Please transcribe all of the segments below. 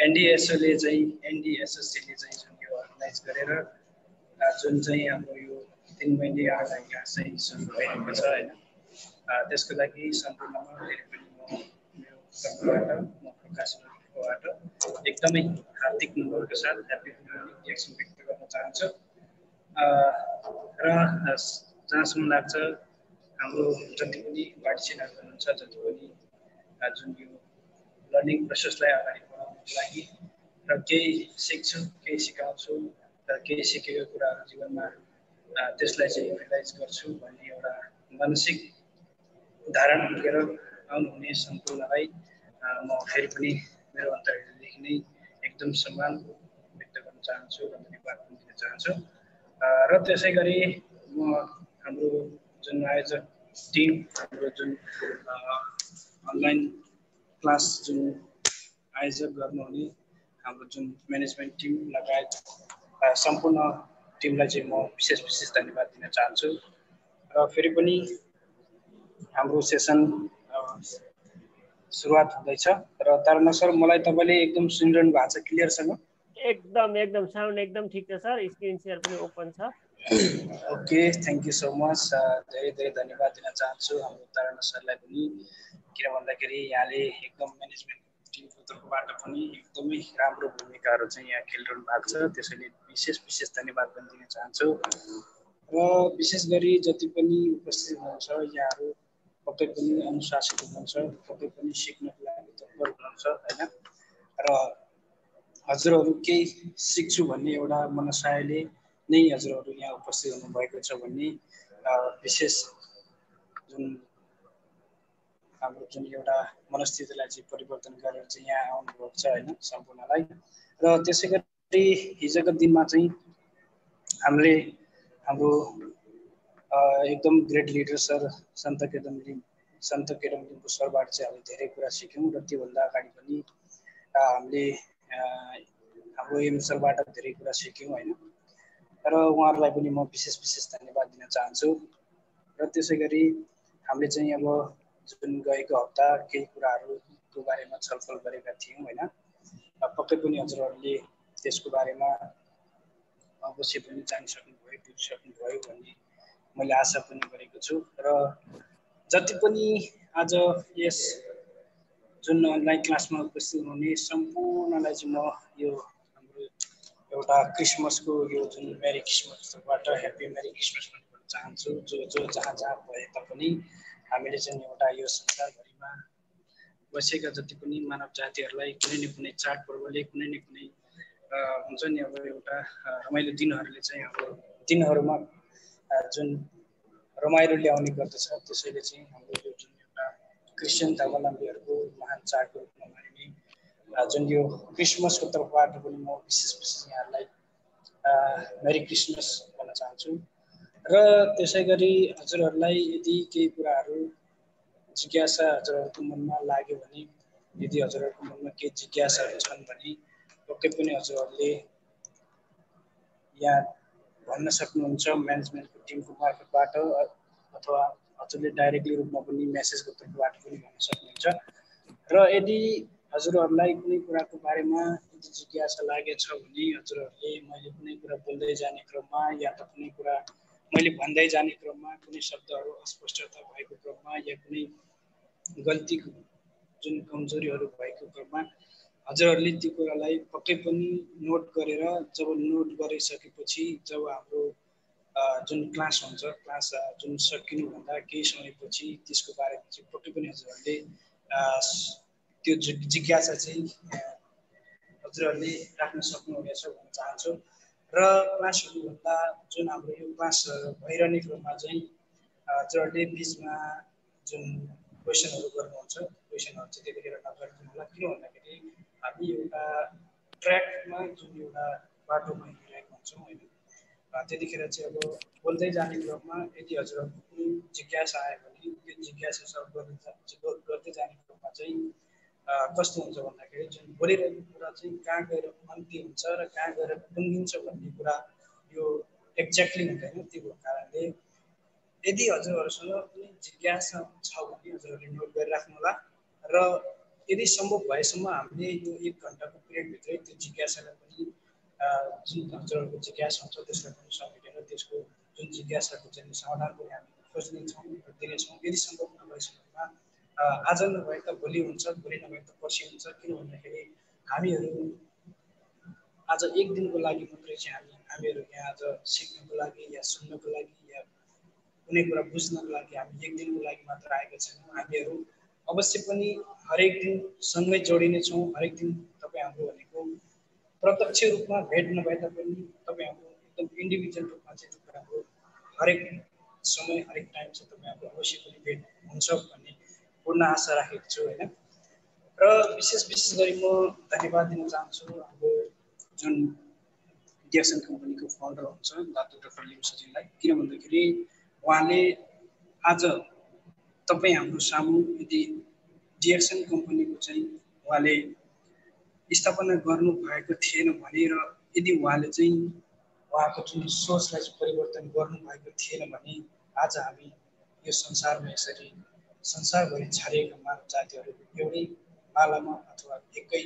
एनडीएसएले चाहिँ एनडीएसएससीले चाहिँ जुन यो अर्गनाइज गरेर जुन चाहिँ हाम्रो यो 3 महिने अनलाइन क्लास चाहिँ सुरु भइरहेको छ हैन त्यसको लागि सम्पूर्णमा फेरि पनि म मेरो तर्फबाट म प्रकाशबाट एकदमै हार्दिक नम्बरको साथ ह्यापी रिएक्सन व्यक्त गर्न चाहन्छु र जहाँसम्म लाग्छ हाम्रो जति पनि पार्टिसिपेन्टहरु हुनुहुन्छ जति पनि जुन यो लर्निङ प्रोसेसलाई अगाडि बढाउनको लागि र केही सिक्छु केही सिकाउँछु र केही सिकेको कुराहरू जीवनमा त्यसलाई चाहिँ युटिलाइज गर्छु भन्ने एउटा मानसिक धारणा लिएर आउनुहुने सम्पूर्णलाई म फेरि पनि मेरो अन्तर्हृदयदेखि नै एकदम सम्मान व्यक्त गर्न चाहन्छु र धन्यवाद पनि दिन चाहन्छु र त्यसै गरी म हाम्रो जुन आयोजक टिम हाम्रो जुन अनलाइन क्लास जुन आयोजक गर्नुहुने हाम्रो जुन म्यानेजमेन्ट टिम लगायत सम्पूर्ण टिमलाई चाहिँ म विशेष धन्यवाद दिन चाहन्छु र फेरि पनि हाम्रो सेसन सुरुवात हुँदैछ र तारना सर मलाई तपाईले एकदम सुनिरहनु भएको छ क्लियरसँग एकदम साउन्ड एकदम ठिक छ सर स्क्रिन शेयर पनि ओपन छ okay thank you so much धेरै धन्यवाद दिन चाहन्छु हाम्रो तारना सरलाई पनि किन भन्दाखेरि यहाँले एकदम म्यानेजमेन्ट टिमको तर्फबाट पनि एकदमै राम्रो भूमिकाहरू चाहिँ यहाँ खेलिरहनु भएको छ त्यसैले विशेष धन्यवाद पनि दिन चाहन्छु र विशेष गरी जति पनि उपस्थित हुनुहुन्छ यहाँहरू पक्कै पनि अनुशासित हुनुहुन्छ पक्कै पनि सिक्नको लागि तत्पर हुनुहुन्छ हैन र हजुरहरू केही सिक्छु भन्ने एउटा मनसायले नै हजुरहरू यहाँ उपस्थित हुनुभएको छ भन्ने विशेष जुन हाम्रो जुन एउटा मनस्थितिलाई चाहिँ परिवर्तन गरेर चाहिँ यहाँ आउनुभएको छ हैन सम्पूर्णलाई र त्यसै गरी हिजोको दिनमा चाहिँ हामीले हाम्रो एकदम ग्रेट लिडर सर सन्त केदारलिङको सरबाट चाहिँ हामीले धेरै कुरा सिक्यौँ र त्योभन्दा अगाडि पनि हामीले हाम्रो एम सरबाट धेरै कुरा सिक्यौँ हैन र उहाँहरूलाई पनि म विशेष धन्यवाद दिन चाहन्छु र त्यसै गरी हामीले चाहिँ अब जुन गएको हप्ता केही कुराहरूको बारेमा छलफल गरेका थियौँ हैन पक्कै पनि हजुरहरूले त्यसको बारेमा अवश्य पनि जानिसक्नुभयो बुझिसक्नुभयो भन्ने मैले आशा पनि गरेको छु र जति पनि आज यस जुन अनलाइन क्लासमा उपस्थित हुनुहुने सम्पूर्णलाई चाहिँ म यो हाम्रो एउटा क्रिसमसको यो जुन मेरी क्रिसमसबाट ह्याप्पी मेरी क्रिसमस भन्न चाहन्छु जो जहाँ भए तापनि हामीले चाहिँ एउटा यो संसारभरिमा बसेका जति पनि मानव जातिहरूलाई कुनै न कुनै चाडपर्वले कुनै न कुनै हुन्छ नि अब एउटा रमाइलो दिनहरूले चाहिँ अब दिनहरूमा जुन रमाइलो ल्याउने गर्दछ त्यसैले चाहिँ हाम्रो यो जुन एउटा क्रिस्चियन धर्मावलम्बीहरूको महान चाडको रूपमा मानिने जुन यो क्रिसमसको तर्फबाट पनि म विशेष यहाँहरूलाई मेरी क्रिसमस भन्न चाहन्छु र त्यसै गरी हजुरहरूलाई यदि केही कुराहरू जिज्ञासा हजुरहरूको मनमा लाग्यो भने यदि हजुरहरूको मनमा केही जिज्ञासाहरू छन् भने पक्कै पनि हजुरहरूले यहाँ भन्न सक्नुहुन्छ म्यानेजमेन्टको टिमको मार्फतबाट अथवा हजुरले डाइरेक्टली रूपमा पनि मेसेजको तर्फबाट पनि भन्न सक्नुहुन्छ र यदि हजुरहरूलाई कुनै कुराको बारेमा यदि जिज्ञासा लागेछ भने हजुरहरूले मैले कुनै कुरा बोल्दै जाने क्रममा या त कुनै कुरा मैले भन्दै जाने क्रममा कुनै शब्दहरू अस्पष्टता भएको क्रममा या कुनै गल्ती जुन कमजोरीहरू भएको क्रममा हजुरहरूले त्यो कुरालाई पक्कै पनि नोट गरेर जब नोट गरिसकेपछि जब हाम्रो जुन क्लास हुन्छ क्लास जुन सकिनुभन्दा केही समयपछि त्यसको बारेमा चाहिँ पक्कै पनि हजुरहरूले त्यो जिज्ञासा चाहिँ हजुरहरूले राख्न सक्नुहुनेछ भन्न चाहन्छु र क्लासहरूभन्दा जुन हाम्रो यो क्लास भइरहने क्रममा चाहिँ हजुरहरूले बिचमा जुन क्वेसनहरू गर्नुहुन्छ क्वेसनहरू चाहिँ त्यतिखेर नगरिदिनु होला किन भन्दाखेरि हामी एउटा ट्र्याकमा जुन एउटा बाटोमा हिँडिरहेको हुन्छौँ होइन त्यतिखेर चाहिँ अब बोल्दै जाने क्रममा यदि हजुरहरूको कुनै जिज्ञासा आयो भने त्यो जिज्ञासा सल्भ गर्दै जाने क्रममा चाहिँ कस्तो हुन्छ भन्दाखेरि जुन बोलिरहेको कुरा चाहिँ कहाँ गएर अन्त्य हुन्छ र कहाँ गएर टुङ्गिन्छ भन्ने कुरा यो एक्ज्याक्टली हुँदैन त्यो कारणले यदि हजुरहरूसँग कुनै जिज्ञासा छ भने हजुरहरूले नोट गरिराख्नु होला र यदि सम्भव भएसम्म हामीले यो 1 घण्टाको पिरियडभित्रै त्यो जिज्ञासालाई पनि जुन हजुरहरूको जिज्ञासा हुन्छ त्यसलाई पनि समेटेर त्यसको जुन जिज्ञासाको चाहिँ समाधान पनि हामी खोज्नेछौँ र दिनेछौँ। यदि सम्भव नभएसम्ममा आज नभए त भोलि हुन्छ, भोलि नभए त पर्सि हुन्छ। किन भन्दाखेरि हामीहरू आज 1 दिनको लागि मात्रै चाहिँ हामीहरू यहाँ आज सिक्नको लागि या सुन्नको लागि या कुनै कुरा बुझ्नको लागि हामी 1 दिनको लागि मात्र आएका छैनौँ। हामीहरू अवश्य पनि हरेक दिन सँगै जोडिने छौँ। हरेक दिन तपाईँ हाम्रो भनेको प्रत्यक्ष रूपमा भेट नभए तापनि तपाईँ हाम्रो एकदम इन्डिभिजुअल रूपमा चाहिँ तपाईँ हाम्रो हरेक समय हरेक टाइम चाहिँ तपाईँ हाम्रो अवश्य पनि भेट हुन्छ भन्ने पूर्ण आशा राखेको छु होइन। र विशेष गरी म धन्यवाद दिन चाहन्छु हाम्रो जुन डिएक्सन कम्पनीको फाउन्डर हुनुहुन्छ डाक्टर डक्टर लिम सचिनलाई। किन भन्दाखेरि उहाँले आज तपाईँ हाम्रो सामु यदि डिएक्सन कम्पनीको चाहिँ उहाँले स्थापना गर्नु भएको थिएन भने र यदि उहाँले चाहिँ उहाँको जुन सोचलाई चाहिँ परिवर्तन गर्नुभएको थिएन भने आज हामी यो संसारमा यसरी संसारभरि छरिएका मानव जातिहरू एउटै मालामा अथवा एकै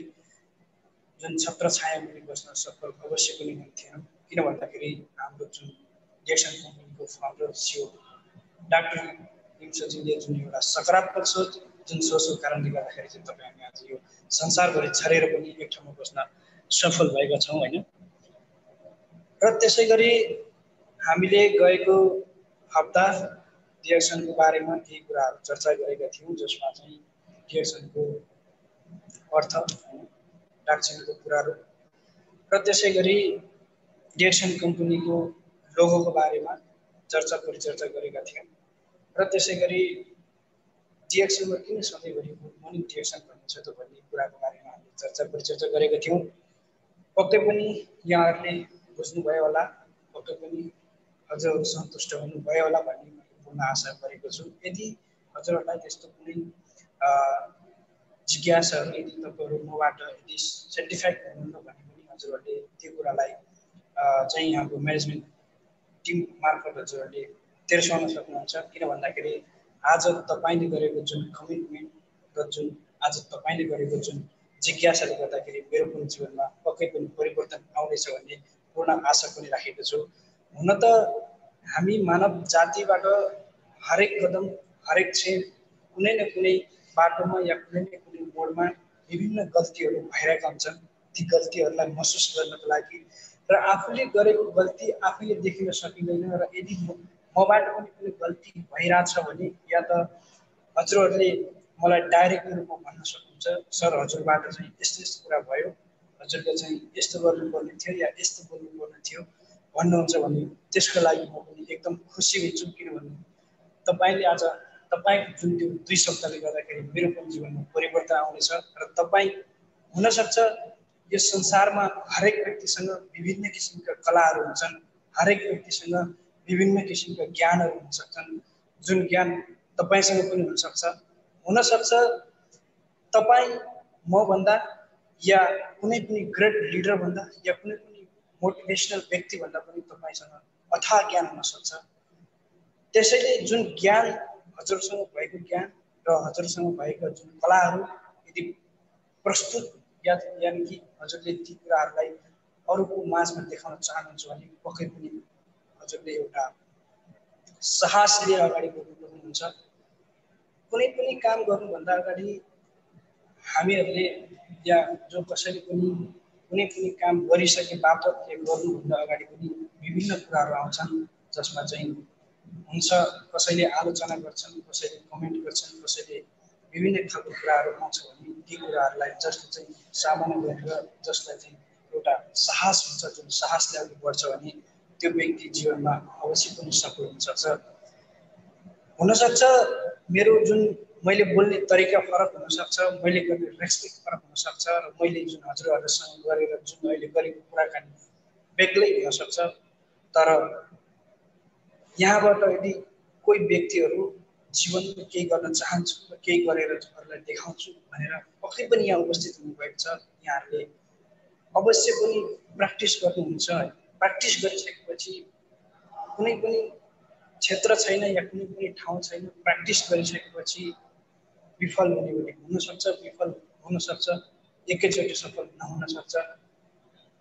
जुन छत्र छाया मुनि बस्न सफल अवश्य पनि हुन्थेन। किन भन्दाखेरि हाम्रो जुन डिएक्सन कम्पनीको फाउन्डर सिओ डाक्टर लिम सचिनले जुन एउटा सकारात्मक सोच जुन सोचको कारणले गर्दाखेरि चाहिँ तपाईँ हामी आज यो संसारभरि छरेर पनि एक ठाउँमा बस्न सफल भएका छौँ होइन। र त्यसै गरी हामीले गएको हप्ता डिएक्सनको बारेमा केही कुराहरू चर्चा गरेका थियौँ जसमा चाहिँ डिएक्सनको अर्थ डाक्छनको कुराहरू र त्यसै गरी डिएक्सन कम्पनीको लोगोको बारेमा परिचर्चा गरेका थियौँ। र त्यसै गरी डिएक्सनमा किन सधैँभरि मर्निङ डिएक्सन भनिन्छ त भन्ने कुराको बारेमा हामीले परिचर्चा गरेका थियौँ। पक्कै पनि यहाँहरूले बुझ्नुभयो होला, पक्कै पनि हजुरहरू सन्तुष्ट हुनुभयो होला भन्ने पूर्ण आशा गरेको छु। यदि हजुरहरूलाई त्यस्तो कुनै जिज्ञासाहरू यदि तपाईँहरू मबाट यदि सेटिस्फाइड हुनुहुन्न भने पनि हजुरहरूले त्यो कुरालाई चाहिँ हाम्रो म्यानेजमेन्ट टिम मार्फत हजुरहरूले तेर्साउन सक्नुहुन्छ। किन भन्दाखेरि आज तपाईँले गरेको जुन कमिटमेन्ट र जुन आज तपाईँले गरेको जुन जिज्ञासाले गर्दाखेरि मेरो पनि जीवनमा पक्कै पनि परिवर्तन आउनेछ भन्ने पूर्ण आशा पनि राखेको छु। हुन त हामी मानव जातिबाट हरेक कदम हरेक क्षण कुनै न कुनै बाटोमा या कुनै न कुनै मोडमा विभिन्न गल्तीहरू भइरहेका हुन्छन्। ती गल्तीहरूलाई महसुस गर्नको लागि र आफूले गरेको गल्ती आफैले देखिन सकिँदैन र यदि मबाट पनि कुनै गल्ती भइरहेछ भने या त हजुरहरूले मलाई डाइरेक्ट रूपमा भन्न सक्नुहुन्छ, सर हजुरबाट चाहिँ यस्तो यस्तो कुरा भयो, हजुरले चाहिँ यस्तो गर्नुपर्ने थियो या यस्तो बोल्नुपर्ने थियो भन्नुहुन्छ भने त्यसको लागि म पनि एकदम खुसी हुन्छु। किनभने तपाईँले आज तपाईँको जुन त्यो 2 शब्दले गर्दाखेरि मेरो पनि जीवनमा परिवर्तन आउनेछ र तपाईँ हुनसक्छ यो संसारमा हरेक व्यक्तिसँग विभिन्न किसिमका कलाहरू हुन्छन्, हरेक व्यक्तिसँग विभिन्न किसिमका ज्ञानहरू हुन सक्छन्। जुन ज्ञान तपाईँसँग पनि हुनसक्छ, तपाईँ मभन्दा या कुनै पनि ग्रेट लिडर भन्दा या कुनै पनि मोटिभेसनल व्यक्ति भन्दा पनि तपाईँसँग अथाह ज्ञान हुनसक्छ। त्यसैले जुन ज्ञान हजुरसँग भएको ज्ञान र हजुरसँग भएका जुन कलाहरू यदि प्रस्तुत यानि कि हजुरले ती कुराहरूलाई अरूको माझमा देखाउन चाहनुहुन्छ भने पक्कै पनि हजुरले एउटा साहस लिएर अगाडि बढ्नुहुन्छ। कुनै पनि काम गर्नुभन्दा अगाडि हामीहरूले या जो कसैले पनि कुनै पनि काम गरिसके बापत गर्नुभन्दा अगाडि पनि विभिन्न कुराहरू आउँछन् जसमा चाहिँ हुन्छ कसैले आलोचना गर्छन्, कसैले कमेन्ट गर्छन्, कसैले विभिन्न खालको कुराहरू आउँछ भने ती कुराहरूलाई जसले चाहिँ सामना गरेर जसलाई चाहिँ एउटा साहस हुन्छ, जुन साहसले अघि बढ्छ भने त्यो व्यक्ति जीवनमा अवश्य पनि सफल हुनसक्छ। हुनसक्छ मेरो जुन मैले बोल्ने तरिका फरक हुनसक्छ, मैले गर्ने रेस्पेक्ट फरक हुनसक्छ र मैले जुन हजुरहरूसँग गरेर जुन अहिले गरेको कुराकानी बेग्लै हुनसक्छ। तर यहाँबाट यदि कोही व्यक्तिहरू जीवनमा केही गर्न चाहन्छु र केही गरेर अरूलाई देखाउँछु भनेर पक्कै पनि यहाँ उपस्थित हुनुभएको छ। यहाँहरूले अवश्य पनि प्र्याक्टिस गर्नुहुन्छ। प्र्याक्टिस गरिसकेपछि कुनै पनि क्षेत्र छैन या कुनै पनि ठाउँ छैन, प्र्याक्टिस गरिसकेपछि विफल हुने भने हुनसक्छ, विफल हुनसक्छ, एकैचोटि सफल नहुन सक्छ।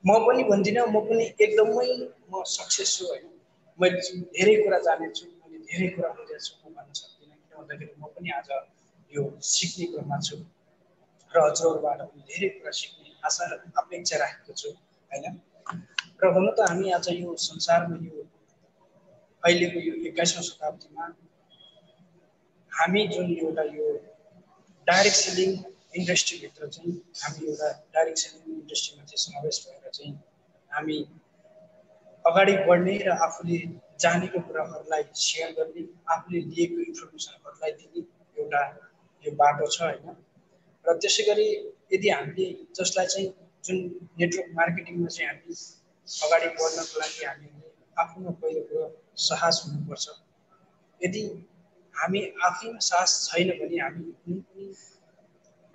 म पनि भन्दिनँ म पनि एकदमै म सक्सेस छु होइन, मैले धेरै कुरा जानेछु, मैले धेरै कुरा बुझेछु म भन्न सक्दिनँ। किन भन्दाखेरि म पनि आज यो सिक्ने क्रममा छु र हजुरहरूबाट पनि धेरै कुरा सिक्ने आशा र अपेक्षा राखेको छु होइन। र हुन त हामी आज यो संसारमा यो अहिलेको यो 21औं शताब्दीमा हामी जुन एउटा यो डाइरेक्ट सेलिङ इन्डस्ट्रीभित्र चाहिँ हामी एउटा डाइरेक्ट सेलिङ इन्डस्ट्रीमा चाहिँ समावेश भएर चाहिँ हामी अगाडि बढ्ने र आफूले जानेको कुराहरूलाई सेयर गर्ने, आफूले लिएको इन्फर्मेसनहरूलाई दिने एउटा यो बाटो छ होइन। र त्यसै गरी यदि हामीले जसलाई चाहिँ जुन नेटवर्क मार्केटिङमा चाहिँ हामी अगाडि बढ्नको लागि हामीले आफ्नो पहिलो कुरो साहस हुनुपर्छ। यदि हामी आफैमा साहस छैन भने हामी कुनै पनि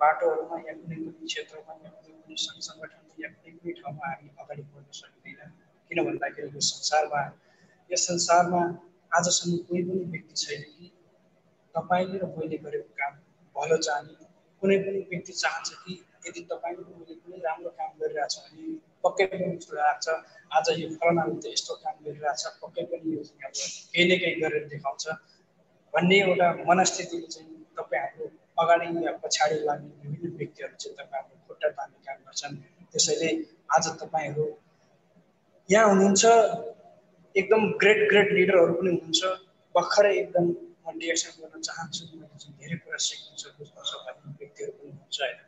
बाटोहरूमा या कुनै पनि क्षेत्रमा या कुनै पनि सङ्घ सङ्गठनमा या कुनै पनि ठाउँमा हामी अगाडि बढ्न सक्दैनौँ। किन भन्दाखेरि यस संसारमा आजसम्म कोही पनि व्यक्ति छैन कि तपाईँले र मैले गरेको काम भलो चाहने। कुनै पनि व्यक्ति चाहन्छ कि यदि तपाईँले र मैले कुनै राम्रो काम गरिरहेछ भने पक्कै पनि उसको लाग्छ आज यो फलानाले त यस्तो काम गरिरहेछ, पक्कै पनि यो चाहिँ अब केही न केही गरेर देखाउँछ भन्ने एउटा मनस्थितिले चाहिँ तपाईँहरू अगाडि या पछाडि लाग्ने विभिन्न व्यक्तिहरू चाहिँ तपाईँहरू खुट्टा तान्ने काम गर्छन्। त्यसैले आज तपाईँहरू यहाँ हुनुहुन्छ, एकदम ग्रेट लिडरहरू पनि हुनुहुन्छ। भर्खरै एकदम म डिरेक्सन गर्न चाहन्छु, मैले चाहिँ धेरै कुरा सिक्नु छ बुझ्नु छ भन्ने व्यक्तिहरू पनि हुनुहुन्छ होइन।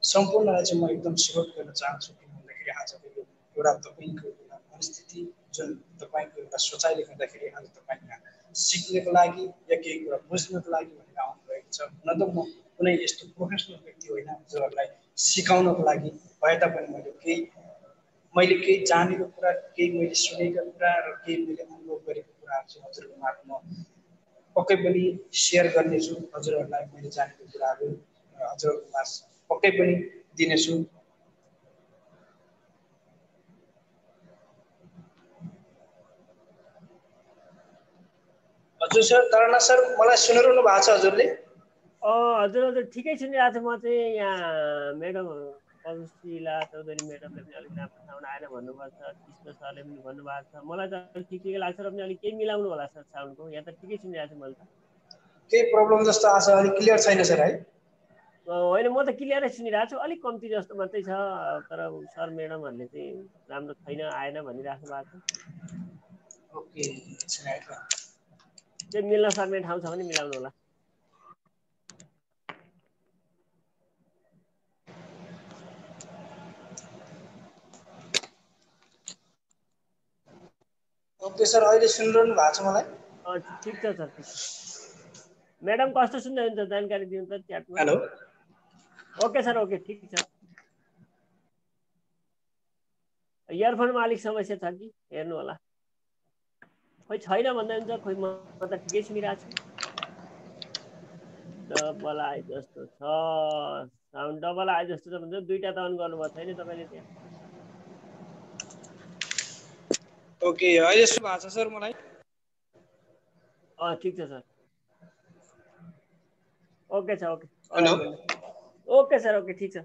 सम्पूर्णलाई चाहिँ म एकदम सेल्युट गर्न चाहन्छु। किन भन्दाखेरि आजको यो एउटा तपाईँको एउटा मनस्थिति जुन तपाईँको एउटा सोचाइले गर्दाखेरि आज तपाईँ यहाँ सिक्नको लागि या केही कुरा बुझ्नको लागि भनेर आउनुभएको छ। न त म कुनै यस्तो प्रोफेसनल व्यक्ति होइन जसलाई सिकाउनको लागि भए तापनि मैले केही जानेको कुरा, केही मैले सुनेको कुरा र केही मैले अनुभव गरेको कुराहरू चाहिँ हजुरहरूमा म पक्कै पनि सेयर गर्नेछु। हजुरहरूलाई मैले जानेको कुराहरू हजुरहरूमा पक्कै पनि दिनेछु। हजुर सर, तारा सर, मलाई सुनिरहनु भएको छ हजुरले? हजुर ठिकै सुनिरहेको छु। म चाहिँ यहाँ म्याडम पल्सिला चौधरी म्याडमले पनि अलिक राम्रो साउन्ड आएन भन्नुभएको छ, कृष्ण सरले पनि भन्नुभएको छ। मलाई त अलिक ठिकै लाग्छ र पनि अलिक केही मिलाउनु होला सर साउन्डको। यहाँ त ठिकै सुनिरहेको छु मैले त। केही प्रब्लम जस्तो आछ, अलिक क्लियर छैन सर है? होइन, म त क्लियरै सुनिरहेको छु, अलिक कम्ती जस्तो मात्रै छ। तर सर म्याडमहरूले चाहिँ राम्रो छैन, आएन भनिराख्नु भएको छ। ओके, त्यो मिल्न सक्ने ठाउँ छ भने मिलाउनु होला। ओके सर, अहिले सुनिरहनु भएको छ मलाई? ठिक छ सर, ठिक छ। म्याडम कस्तो सुन्दै हुन्छ जानकारी दिनु त च्याटमा। हेलो। ओके सर, ओके ठिक छ। इयरफोनमा अलिक समस्या छ कि हेर्नु होला। खोइ छैन भन्दै हुन्छ, खोइ म त ठिकै सुनिरहेको छु। डबल आए जस्तो छ साउन्ड, डबल आए जस्तो छ भन्छ। दुईटा त अन गर्नुभएको छैन तपाईँले त्यहाँ। ओके, अहिले सुन्नु भएको छ सर मलाई? ठिक छ सर। ओके छ, okay hello. Okay sir, okay ठिक छ।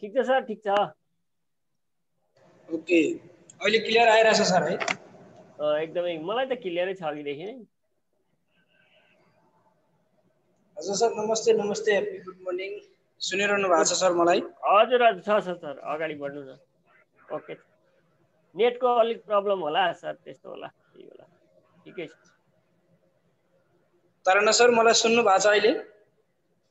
ठिक छ सर, ठिक छ। ओके, अहिले क्लियर आइरहेछ सर है? एकदमै मलाई त क्लियरै छ अघिदेखि नै। हजुर सर, नमस्ते नमस्ते, ह्याप्पी गुड मर्निङ। सुनिरहनु भएको छ सर मलाई? हजुर हजुर छ सर, अगाडि बढ्नु न। ओके, नेटको अलिक प्रब्लम होला सर, त्यस्तो होला, त्यही होला। ठिकै छ। तारा सर, मलाई सुन्नु भएको छ अहिले?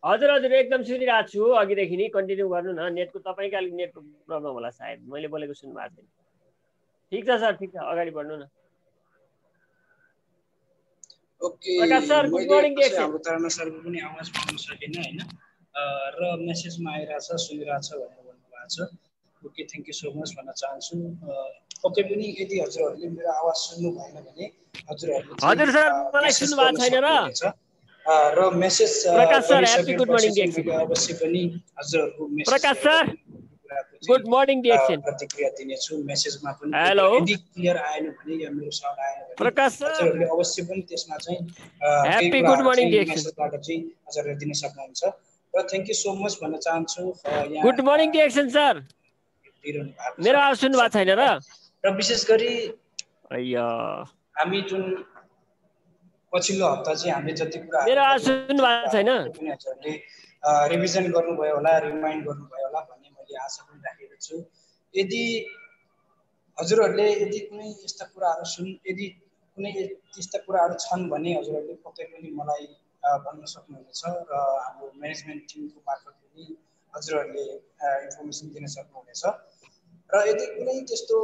हजुर हजुर एकदम सुनिरहेको छु अघिदेखि नै। कन्टिन्यू गर्नु न। नेटको तपाईँको अलिक नेटको प्रब्लम होला सायद, मैले बोलेको सुन्नु भएको छैन। ठिक छ सर, ठिक छ, अगाडि बढ्नु न। ओके, प्रकाश सर गुड मर्निङ। मैले हाम्रो तारा सरको पनि आवाज पाउन सकेन होइन, र मेसेजमा आइरहेछ, सुनिरहेछ भनेर भन्नुभएको छ। Okay, thank you so much भन्न चाहन्छु। ओके पनि यदि हजुरहरूले मेरो आवाज सुन्नु भएन भने हजुरहरूले हजुर सर, मलाई सुन्नु भएको छैन र? र मेसेज प्रकाश सर, ह्याप्पी गुड मर्निङ गरिसकेपछि मैले अवश्य पनि हजुरहरूको मेसेज प्रकाश सर कुराको गुड मर्निङ डिएक्सन प्रतिक्रिया दिनेछु मेसेजमा पनि। हेलो यदि क्लियर आएन भने या मेरो साउन्ड आएन भने प्रकाश सर हजुरहरूले अवश्य पनि त्यसमा चाहिँ केही ह्यापी गुड कुराहरू मर्निङ चाहिँ डिएक्सन मेसेजबाट चाहिँ हजुरहरूले दिन सक्नुहुन्छ। र थ्याङ्क यू सो मच भन्न चाहन्छु यहाँ गुड मर्निङ डिएक्सन सर दिइरहनु भएको छ मेरो आवाज सुन्नु भएको छैन र विशेष गरी अय्या हामी जुन पछिल्लो हप्ता चाहिँ हामीले जति कुराहरू मेरो आवाज गऱ्यौँ सुन्नु भएको छैन पनि हजुरहरूले रिभिजन गर्नुभयो होला, रिमाइन्ड गर्नुभयो होला भन्ने मैले आशा पनि राखेको छु। यदि हजुरहरूले यदि कुनै यस्ता कुराहरू यदि कुनै यस्ता कुराहरू छन् भने हजुरहरूले पक्कै पनि मलाई भन्न सक्नुहुनेछ र हाम्रो म्यानेजमेन्ट टिमको मार्फत पनि हजुरहरूले इन्फर्मेसन दिन सक्नुहुनेछ। र यदि कुनै त्यस्तो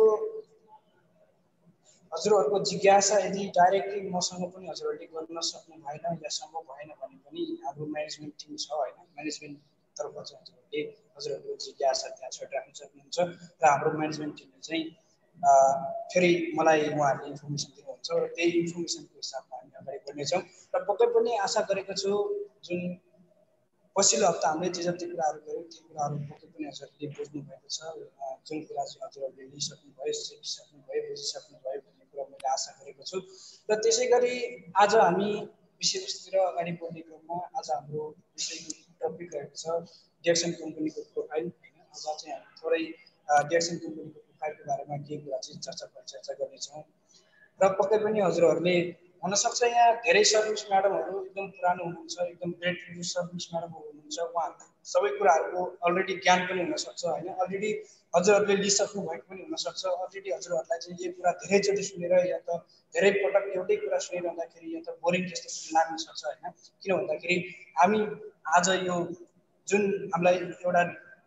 हजुरहरूको जिज्ञासा यदि डाइरेक्टली मसँग पनि हजुरहरूले गर्न सक्नु भएन या सम्भव भएन भने पनि हाम्रो म्यानेजमेन्ट टिम छ होइन, म्यानेजमेन्ट तर्फ चाहिँ हजुरहरूको जिज्ञासा त्यहाँ छोडिराख्न सक्नुहुन्छ र हाम्रो म्यानेजमेन्ट टिमले चाहिँ फेरि मलाई उहाँहरूले इन्फर्मेसन दिनुहुन्छ र त्यही इन्फर्मेसनको हिसाबमा हामी अगाडि बढ्नेछौँ। र पक्कै पनि आशा गरेको छु जुन पछिल्लो हप्ता हामीले जे जति कुराहरू गऱ्यौँ त्यो कुराहरू पक्कै पनि हजुरहरूले बुझ्नुभएको छ। जुन कुरा चाहिँ हजुरहरूले लिइसक्नुभयो, सिकिसक्नुभयो, बुझिसक्नुभयो भन्ने कुरा मैले आशा गरेको छु। र त्यसै गरी आज हामी विषयवस्तुतिर अगाडि बढ्ने क्रममा आज हाम्रो विषयको टपिक रहेको छ डिएक्सन कम्पनीको प्रोफाइल होइन। आज चाहिँ हामी थोरै डिएक्सन कम्पनीको प्रोफाइलको बारेमा केही कुरा चाहिँ चर्चा गर्नेछौँ। र पक्कै पनि हजुरहरूले हुनसक्छ यहाँ धेरै सर्भिस म्याडमहरू एकदम पुरानो हुनुहुन्छ, एकदम ग्रेट सर्भिस म्याडमहरू हुनुहुन्छ, उहाँहरूको सबै कुराहरूको अलरेडी ज्ञान पनि हुनसक्छ होइन, अलरेडी हजुरहरूले लिइसक्नु भएको पनि हुनसक्छ। अलरेडी हजुरहरूलाई चाहिँ यो कुरा धेरैचोटि सुनेर या त धेरै पटक एउटै कुरा सुनिरहँदाखेरि या त बोरिङ जस्तो पनि लाग्न सक्छ होइन। किन भन्दाखेरि हामी आज यो जुन हामीलाई एउटा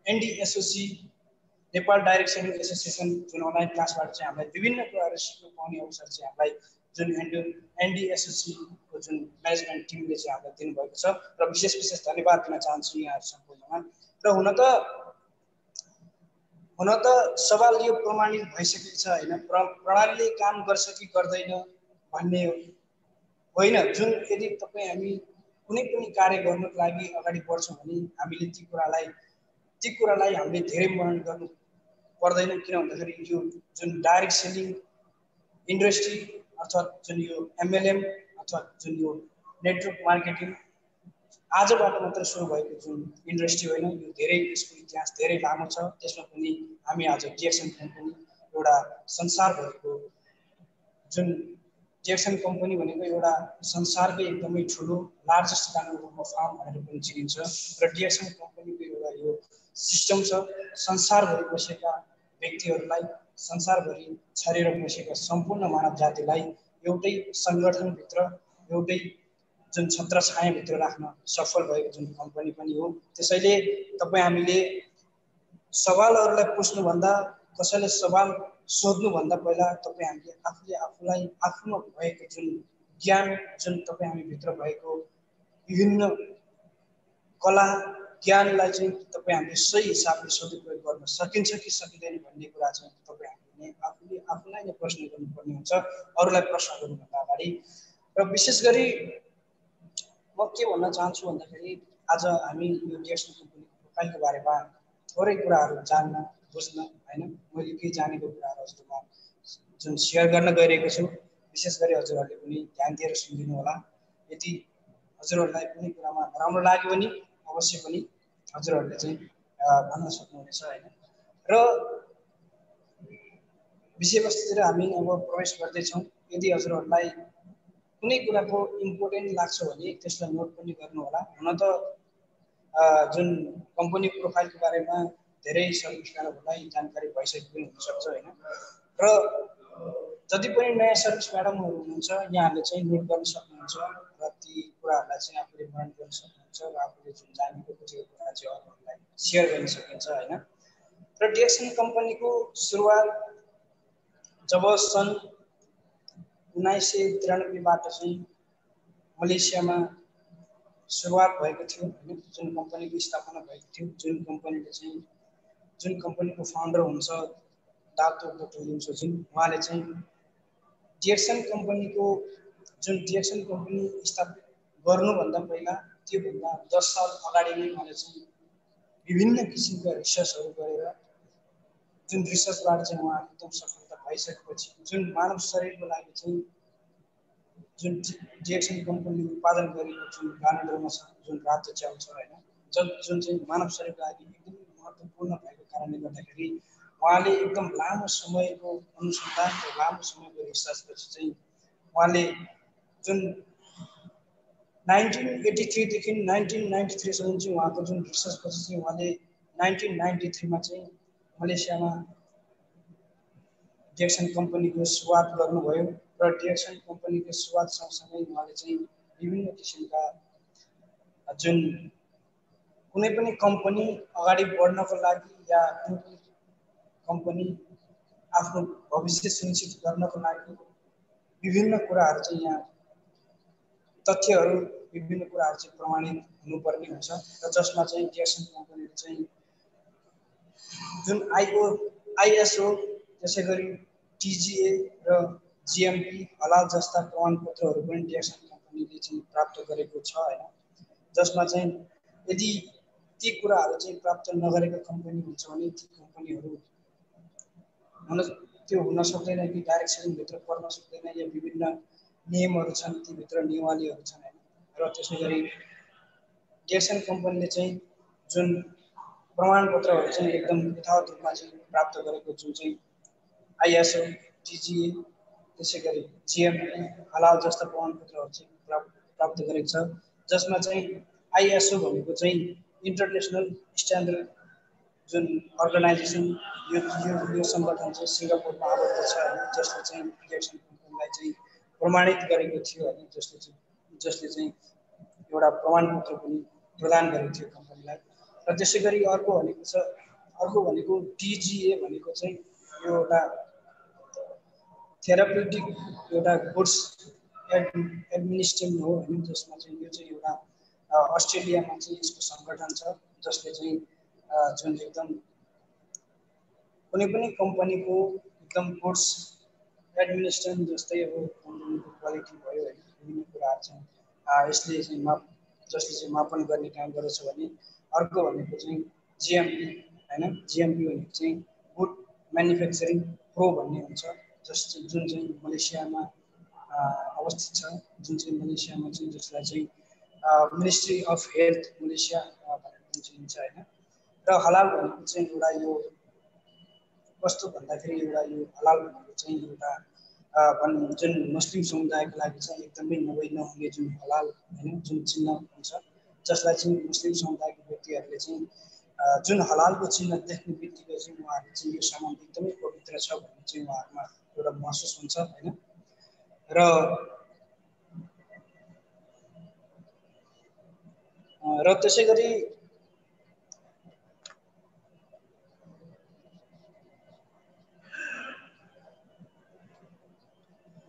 एनडिएसओसी नेपाल डाइरेक्ट सेलिङ एसोसिएसन जुन अनलाइन क्लासबाट चाहिँ हामीलाई विभिन्न कुराहरू सिक्नु पाउने अवसर चाहिँ हामीलाई जुन एनडिएसओसीको जुन म्यानेजमेन्ट टिमले चाहिँ हामीलाई दिनुभएको छ र विशेष धन्यवाद दिन चाहन्छु यहाँहरू सम्पूर्णमा। र हुन त सवाल यो प्रमाणित भइसकेको छ होइन, प्रणालीले काम गर्छ कि गर्दैन भन्ने होइन। जुन यदि तपाईँ हामी कुनै पनि कार्य गर्नको लागि अगाडि बढ्छौँ भने हामीले ती कुरालाई हामीले धेरै मनन गर्नु पर्दैन। किन भन्दाखेरि यो जुन डाइरेक्ट सेलिङ इन्डस्ट्री अर्थात् जुन यो एमएलएम अर्थात् जुन यो नेटवर्क मार्केटिङ आजबाट मात्र सुरु भएको जुन इन्डस्ट्री होइन, यो धेरै यसको इतिहास धेरै लामो छ। त्यसमा पनि हामी आज डिएक्सन कम्पनी एउटा संसारभरिको जुन डिएक्सन कम्पनी भनेको एउटा संसारकै एकदमै ठुलो लार्जेस्ट कानुनको फर्म भनेर पनि चिनिन्छ। र डिएक्सन कम्पनीको एउटा यो सिस्टम छ, संसारभरि बसेका व्यक्तिहरूलाई, संसारभरि छरेर बसेका सम्पूर्ण मानव जातिलाई एउटै सङ्गठनभित्र एउटै जुन छत्रछायाँभित्र राख्न सफल भएको जुन कम्पनी पनि हो। त्यसैले तपाईँ हामीले सवालहरूलाई पुछ्नुभन्दा, कसैले सवाल सोध्नुभन्दा पहिला तपाईँ हामीले आफूलाई आफूमा भएको जुन ज्ञान, जुन तपाईँ हामीभित्र भएको विभिन्न कला ज्ञानलाई चाहिँ तपाईँ हामीले सही हिसाबले सदुपयोग गर्न सकिन्छ कि सकिँदैन भन्ने कुरा चाहिँ तपाईँ हामीले आफूलाई नै प्रश्न गर्नुपर्ने हुन्छ, अरूलाई प्रश्न गर्नुभन्दा अगाडि। र विशेष गरी म के भन्न चाहन्छु भन्दाखेरि आज हामी यो डिएक्सन कम्पनीको प्रोफाइलको बारेमा थोरै कुराहरू जान्न बुझ्न होइन, मैले केही जानेको कुराहरू हजुरमा जुन सेयर गर्न गइरहेको छु। विशेष गरी हजुरहरूले पनि ध्यान दिएर सुनिदिनु होला। यदि हजुरहरूलाई कुनै कुरामा राम्रो लाग्यो भने अवश्य पनि हजुरहरूले चाहिँ भन्न सक्नुहुनेछ होइन। र विषयवस्तुतिर हामी अब प्रवेश गर्दैछौँ। यदि हजुरहरूलाई कुनै कुराको इम्पोर्टेन्ट लाग्छ भने त्यसलाई नोट पनि गर्नु होला। हुन त जुन कम्पनी प्रोफाइलको बारेमा धेरै सर्भिस म्याडमहरूलाई जानकारी भइसकेको पनि हुनसक्छ होइन। र जति पनि नयाँ सर्भिस म्याडमहरू हुनुहुन्छ यहाँहरूले चाहिँ नोट गर्न सक्नुहुन्छ र ती कुराहरूलाई चाहिँ आफूले मनन गर्न सक्नुहुन्छ र आफूले जुन जानेको बुझेको कुरा चाहिँ अरूहरूलाई सेयर गर्न सकिन्छ होइन। र डिएक्सन कम्पनीको सुरुवात जब सन् 1993बाट चाहिँ मलेसियामा सुरुवात भएको थियो होइन, जुन कम्पनीको स्थापना भएको थियो, जुन कम्पनीको फाउन्डर हुन्छ डाक्टर युन्सोजिन, उहाँले चाहिँ डिएक्सन कम्पनी स्थापित गर्नुभन्दा पहिला त्योभन्दा 10 साल अगाडि नै उहाँले चाहिँ विभिन्न किसिमका रिसर्चहरू गरेर जुन रिसर्चबाट चाहिँ उहाँ एकदम सफलता भइसकेपछि जुन मानव शरीरको लागि चाहिँ जुन डिएक्सन कम्पनीले उत्पादन गरेको जुन गानेन्द्रमा छ जुन राज्य च्याउ छ होइन जुन चाहिँ मानव शरीरको लागि एकदम महत्त्वपूर्ण भएको कारणले गर्दाखेरि उहाँले एकदम लामो समयको अनुसन्धान र लामो समयको रिसर्चपछि चाहिँ उहाँले जुन 1983 देखि 1993 सम्म चाहिँ उहाँको जुन रिसर्चपछि चाहिँ उहाँले 1993 मा चाहिँ मलेसियामा डिएक्सन कम्पनीको सुरुवात गर्नुभयो र डिएक्सन कम्पनीको सुरुवात सँगसँगै उहाँले चाहिँ विभिन्न किसिमका जुन कुनै पनि कम्पनी अगाडि बढ्नको लागि या कुनै पनि कम्पनी आफ्नो भविष्य सुनिश्चित गर्नको लागि विभिन्न कुराहरू चाहिँ यहाँ तथ्यहरू विभिन्न कुराहरू चाहिँ प्रमाणित हुनुपर्ने हुन्छ र जसमा चाहिँ डिएक्सन कम्पनीले चाहिँ जुन आइएसओ त्यसै गरी टिजिए र जिएमपी हलाल जस्ता प्रमाणपत्रहरू पनि डिएक्सन कम्पनीले चाहिँ प्राप्त गरेको छ होइन जसमा चाहिँ यदि ती कुराहरू चाहिँ प्राप्त नगरेका कम्पनी हुन्छ भने ती कम्पनीहरू त्यो हुन सक्दैन कि डाइरेक्ट सेलिङभित्र पर्न सक्दैन या विभिन्न नियमहरू छन् तीभित्र नियमावलीहरू छन् होइन र त्यसै गरी डिएक्सन कम्पनीले चाहिँ जुन प्रमाणपत्रहरू चाहिँ एकदम यथावत रूपमा चाहिँ प्राप्त गरेको जुन चाहिँ आइएसओ टिजिए त्यसै गरी जिएमपी हलाल जस्ता प्रमाणपत्रहरू चाहिँ प्राप्त गरेको छ जसमा चाहिँ आइएसओ भनेको चाहिँ इन्टरनेसनल स्ट्यान्डर्ड जुन अर्गनाइजेसन यो सङ्गठन चाहिँ सिङ्गापुरमा आबद्ध छ होइन जसले चाहिँ डिएक्सन कम्पनीलाई चाहिँ प्रमाणित गरेको थियो होइन जसले चाहिँ एउटा प्रमाणपत्र पनि प्रदान गरेको थियो कम्पनीलाई र त्यसै गरी अर्को भनेको टिजिए भनेको चाहिँ यो एउटा थेराप्युटिक एउटा गुड्स एडमिनिस्ट्रेसन हो होइन जसमा चाहिँ यो चाहिँ एउटा अस्ट्रेलियामा चाहिँ यसको सङ्गठन छ जसले चाहिँ जुन एकदम कुनै पनि कम्पनीको एकदम गुड्स एडमिनिस्ट्रेसन जस्तै अब कम्पनीको क्वालिटी भयो होइन विभिन्न कुराहरू चाहिँ यसले चाहिँ जसले चाहिँ मापन गर्ने काम गर्दछ भने अर्को भनेको चाहिँ जिएमपी होइन जिएमपी भनेको चाहिँ गुड म्यानुफ्याक्चरिङ प्रो भन्ने हुन्छ जुन चाहिँ मलेसियामा अवस्थित छ जुन चाहिँ मलेसियामा चाहिँ जसलाई चाहिँ मिनिस्ट्री अफ हेल्थ मलेसिया भनेर चिनिन्छ होइन र हलाल भनेको चाहिँ एउटा यो कस्तो भन्दाखेरि एउटा यो हलाल भनेको चाहिँ एउटा जुन मुस्लिम समुदायको लागि चाहिँ एकदमै नहुने जुन हलाल होइन जुन चिन्ह हुन्छ जसलाई चाहिँ मुस्लिम समुदायको व्यक्तिहरूले चाहिँ जुन हलालको चिन्ह देख्ने बित्तिकै चाहिँ उहाँहरूले चाहिँ यो सामान एकदमै पवित्र छ भन्ने चाहिँ उहाँहरूमा एउटा महसुस हुन्छ होइन र त्यसै गरी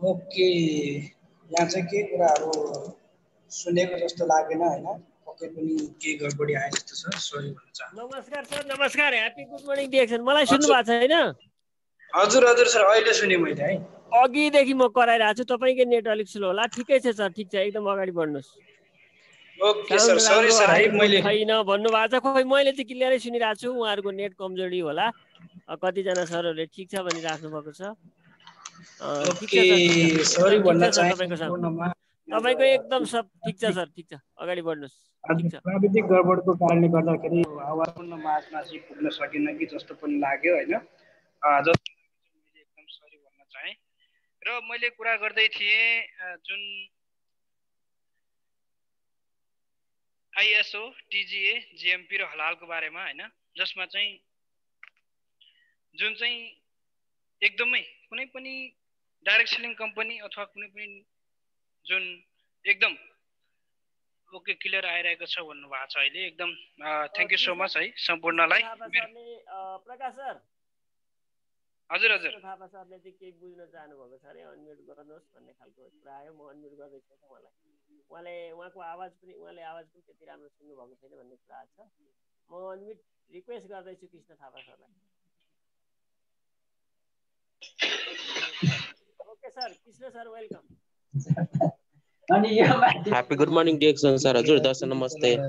ओके यहाँ चाहिँ के कुराहरू सुनेको जस्तो लागेन होइन पक्कै पनि केही गडबडी आए जस्तो छ सरी भन्न चाहन्छु नमस्कार सर नमस्कार ह्यापी गुड मर्निङ डिएक्सन मलाई सुन्नु भएको छ हैन हजुर सर अहिले सुने मैले है अघिदेखि म कराइरहेको छु तपाईको नेट अलिक स्लो होला ठिकै छ सर ठिक छ एकदम अगाडि बढ्नुस् ओके सर सरी सर है मैले छैन भन्नु भएको छ खोइ मैले चाहिँ क्लियरै सुनिरहेको छु उहाँहरुको नेट कमजोरी होला कतिजना सरहरूले ठिक छ भनि राख्नु भएको छ ओके सरी भन्न चाहेको तपाईको एकदम सब ठिक छ सर ठिक छ अगाडि बढ्नुस् ठिक छ प्राविधिक गडबडको कारणले गर्दाखेरि आवाजपूर्ण माझमा चाहिँ पुग्न सकिन कि जस्तो पनि लाग्यो हैन जस्तो मैले एकदम सरी भन्न चाहे र मैले कुरा गर्दै थिए जुन आइएसओ टिजिए जिएमपी र हलालको बारेमा हैन जसमा चाहिँ जुन चाहिँ एकदमै कुनै पनि डाइरेक्ट सेलिङ कम्पनी अथवा कुनै पनि जुन एकदम ओके क्लियर आइरहेको छ भन्नु भएको छ अहिले एकदम थ्यांक यू सो मच है सम्पूर्णलाई प्रकाश सर हजुर हजुर थापा सरले चाहिँ के बुझ्न चाहनु भएको छ अरे अनम्युट गर्नुहोस् भन्ने खालको कुरा आयो म अनम्युट गर्दै छु मलाई उहाँको आवाज पनि त्यति राम्रो सुन्नु भएको छैन भन्ने कुरा छ म अनम्युट रिक्वेस्ट गर्दै छु कृष्ण थापा सरलाई okay sir Krishna sir welcome Happy good morning, Diekson sir. Hazur, Dasan namaste. Good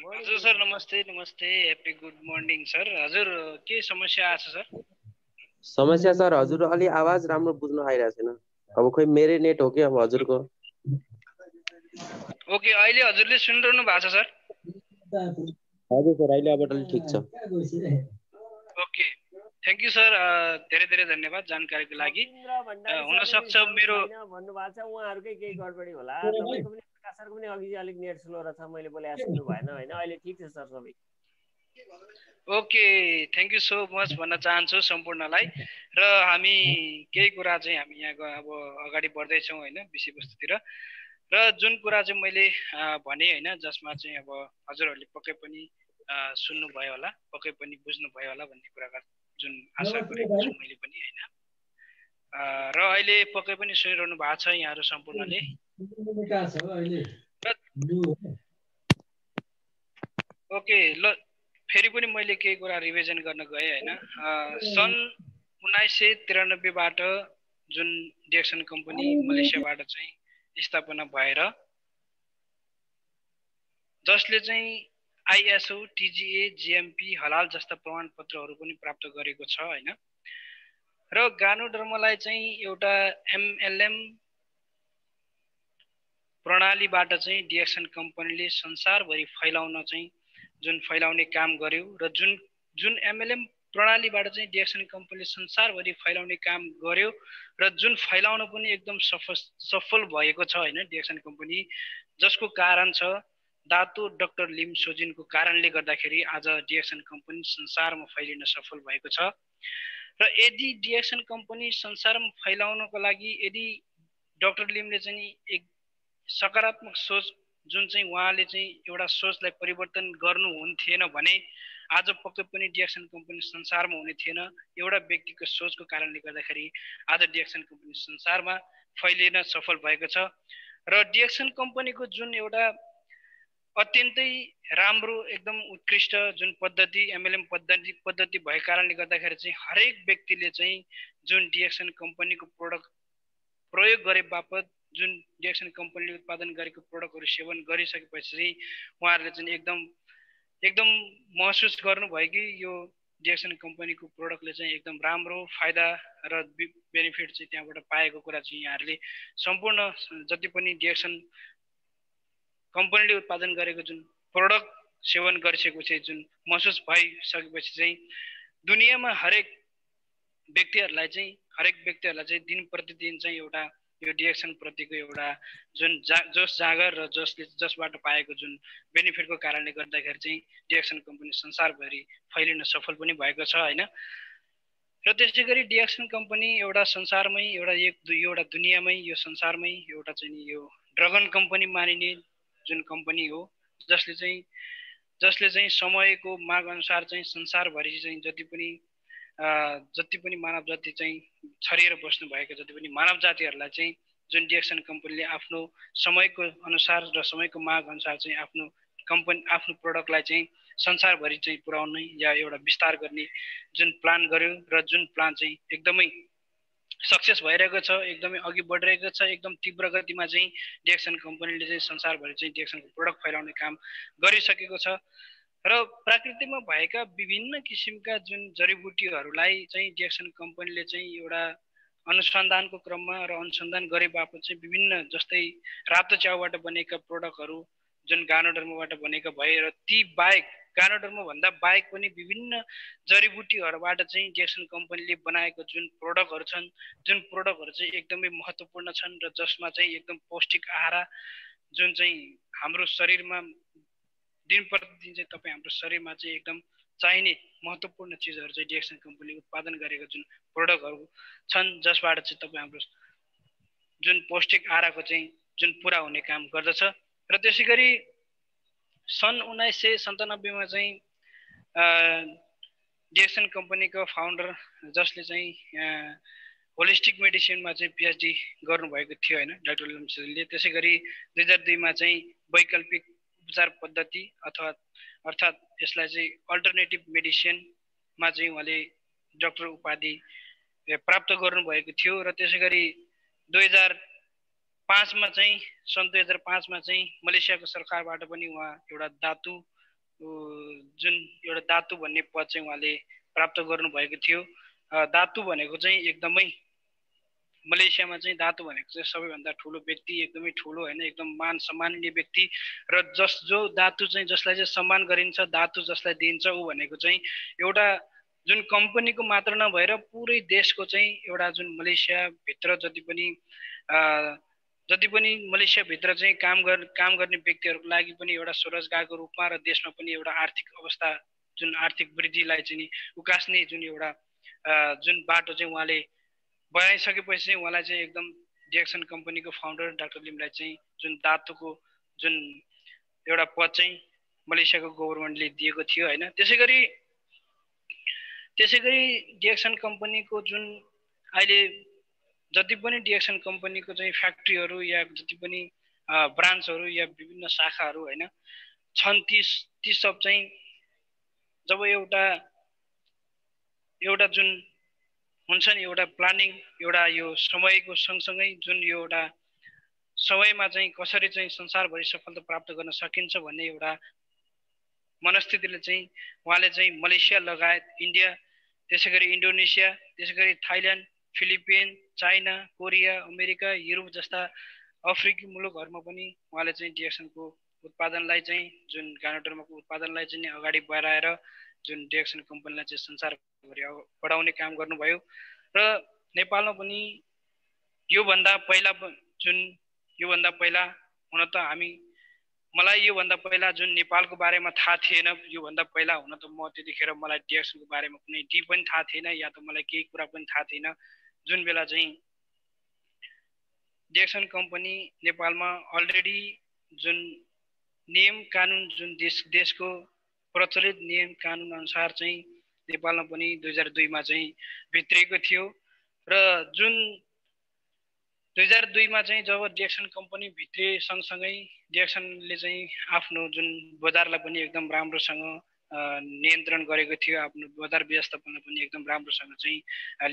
morning, हजुर सर नमस्ते नमस्ते ह्यापी गुड मर्निङ सर हजुर के समस्या आछ सर समस्या सर हजुर अलि आवाज राम्रो बुझ्न आइरहेको छैन अब खोइ मेरै नेट हो कि अब हजुरको ओके अहिले हजुरले सुनिरहनु भएको छ सर हजुर सर अहिले अब अलि ठीक छ ओके थ्यांक यू सर धेरै धेरै धन्यवाद जानकारीको लागि हुन सक्छ मेरो भन्नुभएको छ उहाँहरुकै केही गडबडी होला तपाईको पनि प्रकाश सरको पनि अघि अलिक नेट स्लो रहेछ मैले बोलेको सुन्नु भएन हैन अहिले ठीक छ सर सबै okay thank you so much भन्न चाहन्छु सम्पूर्णलाई र हामी केही कुरा चाहिँ हामी यहाँ अब अगाडि बढ्दै छौं हैन विषयवस्तुतिर र जुन कुरा चाहिँ मैले भने हैन जसमा चाहिँ अब हजुरहरुले पक्कै पनि सुन्नु भयो होला पक्कै पनि बुझ्नु भयो होला भन्ने कुरा जुन आशा गरेको छु मैले पनि हैन र अहिले पक्कै पनि सुनिरहनु भएको छ यहाँहरु सम्पूर्णले ओके ल फेरि पनि मैले केही कुरा रिभिजन गर्न गए हैन सन् 1993 बाट जुन डिएक्सन कम्पनी मलेसियाबाट चाहिँ स्थापना भएर जसले चाहिँ आईएसओ टीजीए जीएमपी हलाल जस्ता प्रमाणपत्रहरू पनि प्राप्त गरेको छ हैन र गानोडर्मलाई चाहिँ एउटा एमएलएम प्रणालीबाट चाहिँ डिएक्सन कम्पनीले संसारभरि फैलाउन चाहिँ जुन फैलाउने काम गर्यो र जुन एमएलएम प्रणालीबाट चाहिँ डिएक्सन कम्पनीले संसारभरि फैलाउने काम गर्यो र जुन फैलाउन पनि एकदम सफल भएको छ हैन डिएक्सन कम्पनी जसको कारण छ दातो डाक्टर लिम सोजिनको कारणले गर्दाखेरि आज डिएक्सन कम्पनी संसारमा फैलिन सफल भएको छ र यदि डिएक्सन कम्पनी संसारमा फैलाउनको लागि यदि डाक्टर लिमले चाहिँ एक सकारात्मक सोच जुन चाहिँ उहाँले चाहिँ एउटा सोचलाई परिवर्तन गर्नु हुन्थेन भने आज पक्कै पनि डिएक्सन कम्पनी संसारमा हुने थिएन एउटा व्यक्तिको सोचको कारणले गर्दाखेरि आज डिएक्सन कम्पनी संसारमा फैलिन सफल भएको छ र डिएक्सन कम्पनीको जुन एउटा अत्यन्तै राम्रो एकदम उत्कृष्ट जुन पद्धति एमएलएम पद्धति भएको कारणले गर्दाखेरि चाहिँ हरेक व्यक्तिले चाहिँ जुन डिएक्सन कम्पनीको प्रोडक्ट प्रयोग गरे बापत जुन डिएक्सन कम्पनीले उत्पादन गरेको प्रोडक्टहरु सेवन गरिसकेपछि चाहिँ उहाँहरुले चाहिँ एकदम महसुस गर्नुभयो कि यो डिएक्सन कम्पनीको प्रोडक्टले चाहिँ एकदम राम्रो फाइदा र बेनिफिट चाहिँ त्यहाँबाट पाएको कुरा चाहिँ यहाँहरुले सम्पूर्ण जति पनि डिएक्सन कम्पनीले उत्पादन गरेको जुन प्रोडक्ट सेवन गरिसकेपछि जुन महसुस भइसकेपछि चाहिँ दुनियामा हरेक व्यक्तिहरुलाई चाहिँ दिन प्रतिदिन चाहिँ एउटा यो डिएक्सन प्रतिको एउटा जुन जोश जागर र जसबाट पाएको जुन बेनिफिटको कारणले गर्दाखेरि चाहिँ डिएक्सन कम्पनी संसारभरि फैलिन सफल पनि भएको छ हैन र त्यसैगरी डिएक्सन कम्पनी एउटा संसारमै एउटा दुनियामै यो संसारमै एउटा चाहिँ यो ड्रगन कम्पनी मानिने जुन कम्पनी हो जसले चाहिँ समयको माग अनुसार चाहिँ संसारभरि चाहिँ जति पनि मानव जाति चाहिँ छरिएर बस्नु भएको जति पनि मानव जातिहरुलाई चाहिँ जुन डिएक्सन कम्पनीले आफ्नो समयको अनुसार र समयको माग अनुसार चाहिँ आफ्नो प्रोडक्टलाई चाहिँ संसारभरि चाहिँ पुर्याउने या एउटा विस्तार गर्ने जुन प्लान गर्यो र जुन प्लान चाहिँ एकदमै सक्सेस भइरहेको छ एकदमै अघि बढिरहेको छ एकदम तीव्र गतिमा चाहिँ डिएक्सन कम्पनीले चाहिँ संसारभरि चाहिँ डिएक्सनको प्रोडक्ट फैलाउने काम गरिसकेको छ र प्रकृतिमा भएका विभिन्न किसिमका जुन जडीबुटीहरूलाई चाहिँ डिएक्सन कम्पनीले चाहिँ एउटा अनुसन्धानको क्रममा र अनुसन्धान गरे बापत चाहिँ विभिन्न जस्तै रातो च्याउबाट बनेका प्रोडक्टहरू जुन गानोडर्मबाट बनेका भए र ती बाहेक गानोडर्म भन्दा बाहेक पनि विभिन्न जडीबुटीहरूबाट चाहिँ डिएक्सन कम्पनीले बनाएको जुन प्रोडक्टहरू छन् जुन प्रोडक्टहरू चाहिँ एकदमै महत्त्वपूर्ण छन् र जसमा चाहिँ एकदम पौष्टिक आहार जुन चाहिँ हाम्रो शरीरमा दिन प्रतिदिन चाहिँ तपाई हाम्रो शरीरमा चाहिँ एकदम चाहिने महत्त्वपूर्ण चीजहरू चाहिँ डिएक्सन कम्पनीले उत्पादन गरेको जुन प्रोडक्टहरू छन् जसबाट चाहिँ तपाई हाम्रो जुन पौष्टिक आहारको चाहिँ जुन पूरा हुने काम गर्दछ र त्यसैगरी सन् 1997 मा चाहिँ डिएक्सन कम्पनीको फाउन्डर जसले चाहिँ होलिस्टिक मेडिसिनमा चाहिँ पीएचडी गर्नुभएको थियो हैन डाक्टर लिम सोजिनले त्यसैगरी 2002 मा चाहिँ वैकल्पिक उपचार पद्धति अर्थात् यसलाई चाहिँ अल्टरनेटिभ मेडिसिनमा चाहिँ उहाँले डाक्टर उपाधि प्राप्त गर्नुभएको थियो र त्यसैगरी 2005 मा चाहिँ सन् 2005 मा चाहिँ मलेसियाको सरकारबाट पनि उहाँ एउटा धातु जुन एउटा दातु भन्ने पद चाहिँ उहाँले प्राप्त गर्नुभएको थियो। दातु भनेको चाहिँ एकदमै मलेसियामा चाहिँ दातु भनेको चाहिँ सबैभन्दा ठुलो व्यक्ति, एकदमै ठुलो होइन, एकदम मान सम्माननीय व्यक्ति र जो दातु चाहिँ जसलाई चाहिँ सम्मान गरिन्छ, दातु जसलाई दिइन्छ ऊ भनेको चाहिँ एउटा जुन कम्पनीको मात्र नभएर पुरै देशको चाहिँ एउटा जुन मलेसियाभित्र जति पनि मलेसियाभित्र चाहिँ काम गर्ने व्यक्तिहरूको लागि पनि एउटा स्वरोजगारको रूपमा र देशमा पनि एउटा आर्थिक अवस्था जुन आर्थिक वृद्धिलाई चाहिँ उकास्ने जुन एउटा जुन बाटो चाहिँ उहाँले बनाइसकेपछि चाहिँ उहाँलाई चाहिँ एकदम डिएक्सन कम्पनीको फाउन्डर डाक्टर लिमलाई चाहिँ जुन दातुको जुन एउटा पद चाहिँ मलेसियाको गभर्मेन्टले दिएको थियो होइन। त्यसै गरी डिएक्सन कम्पनीको जुन अहिले जति पनि डिएक्सन कम्पनीको चाहिँ फ्याक्ट्रीहरू या जति पनि ब्रान्चहरू या विभिन्न शाखाहरू होइन छन्, ती सब चाहिँ जब एउटा जुन हुन्छ नि एउटा प्लानिङ, एउटा यो समयको सँगसँगै जुन यो एउटा समयमा चाहिँ कसरी चाहिँ संसारभरि सफलता प्राप्त गर्न सकिन्छ भन्ने एउटा मनस्थितिले चाहिँ उहाँले चाहिँ मलेसिया लगायत इन्डिया, त्यसै गरी इन्डोनेसिया, त्यसै गरी Thailand, Philippine, China, Korea, America, Europe जस्ता अफ्रिकी मुलुकहरूमा पनि उहाँले चाहिँ डिएक्सनको उत्पादनलाई चाहिँ जुन गानोडर्माको उत्पादनलाई चाहिँ अगाडि बढाएर जुन डिएक्सन कम्पनीलाई चाहिँ संसारभरि बढाउने काम गर्नुभयो। र नेपालमा पनि योभन्दा पहिला हुन त मलाई योभन्दा पहिला जुन नेपालको बारेमा थाहा थिएन, योभन्दा पहिला हुन त म त्यतिखेर मलाई डिएक्सनको बारेमा कुनै डी पनि थाहा थिएन या त मलाई केही कुरा पनि थाहा थिएन। जुन बेला चाहिँ डिएक्सन कम्पनी नेपालमा अलरेडी जुन नियम कानुन जुन देशको प्रचलित नियम कानुन अनुसार चाहिँ नेपालमा पनि 2002 मा चाहिँ भित्रिएको थियो। र जुन 2002 मा चाहिँ जब डिएक्सन कम्पनी भित्रिए सँगसँगै डिएक्सनले चाहिँ आफ्नो जुन बजारलाई पनि एकदम राम्रोसँग नियन्त्रण गरेको थियो, आफ्नो बजार व्यवस्थापनलाई पनि एकदम राम्रोसँग चाहिँ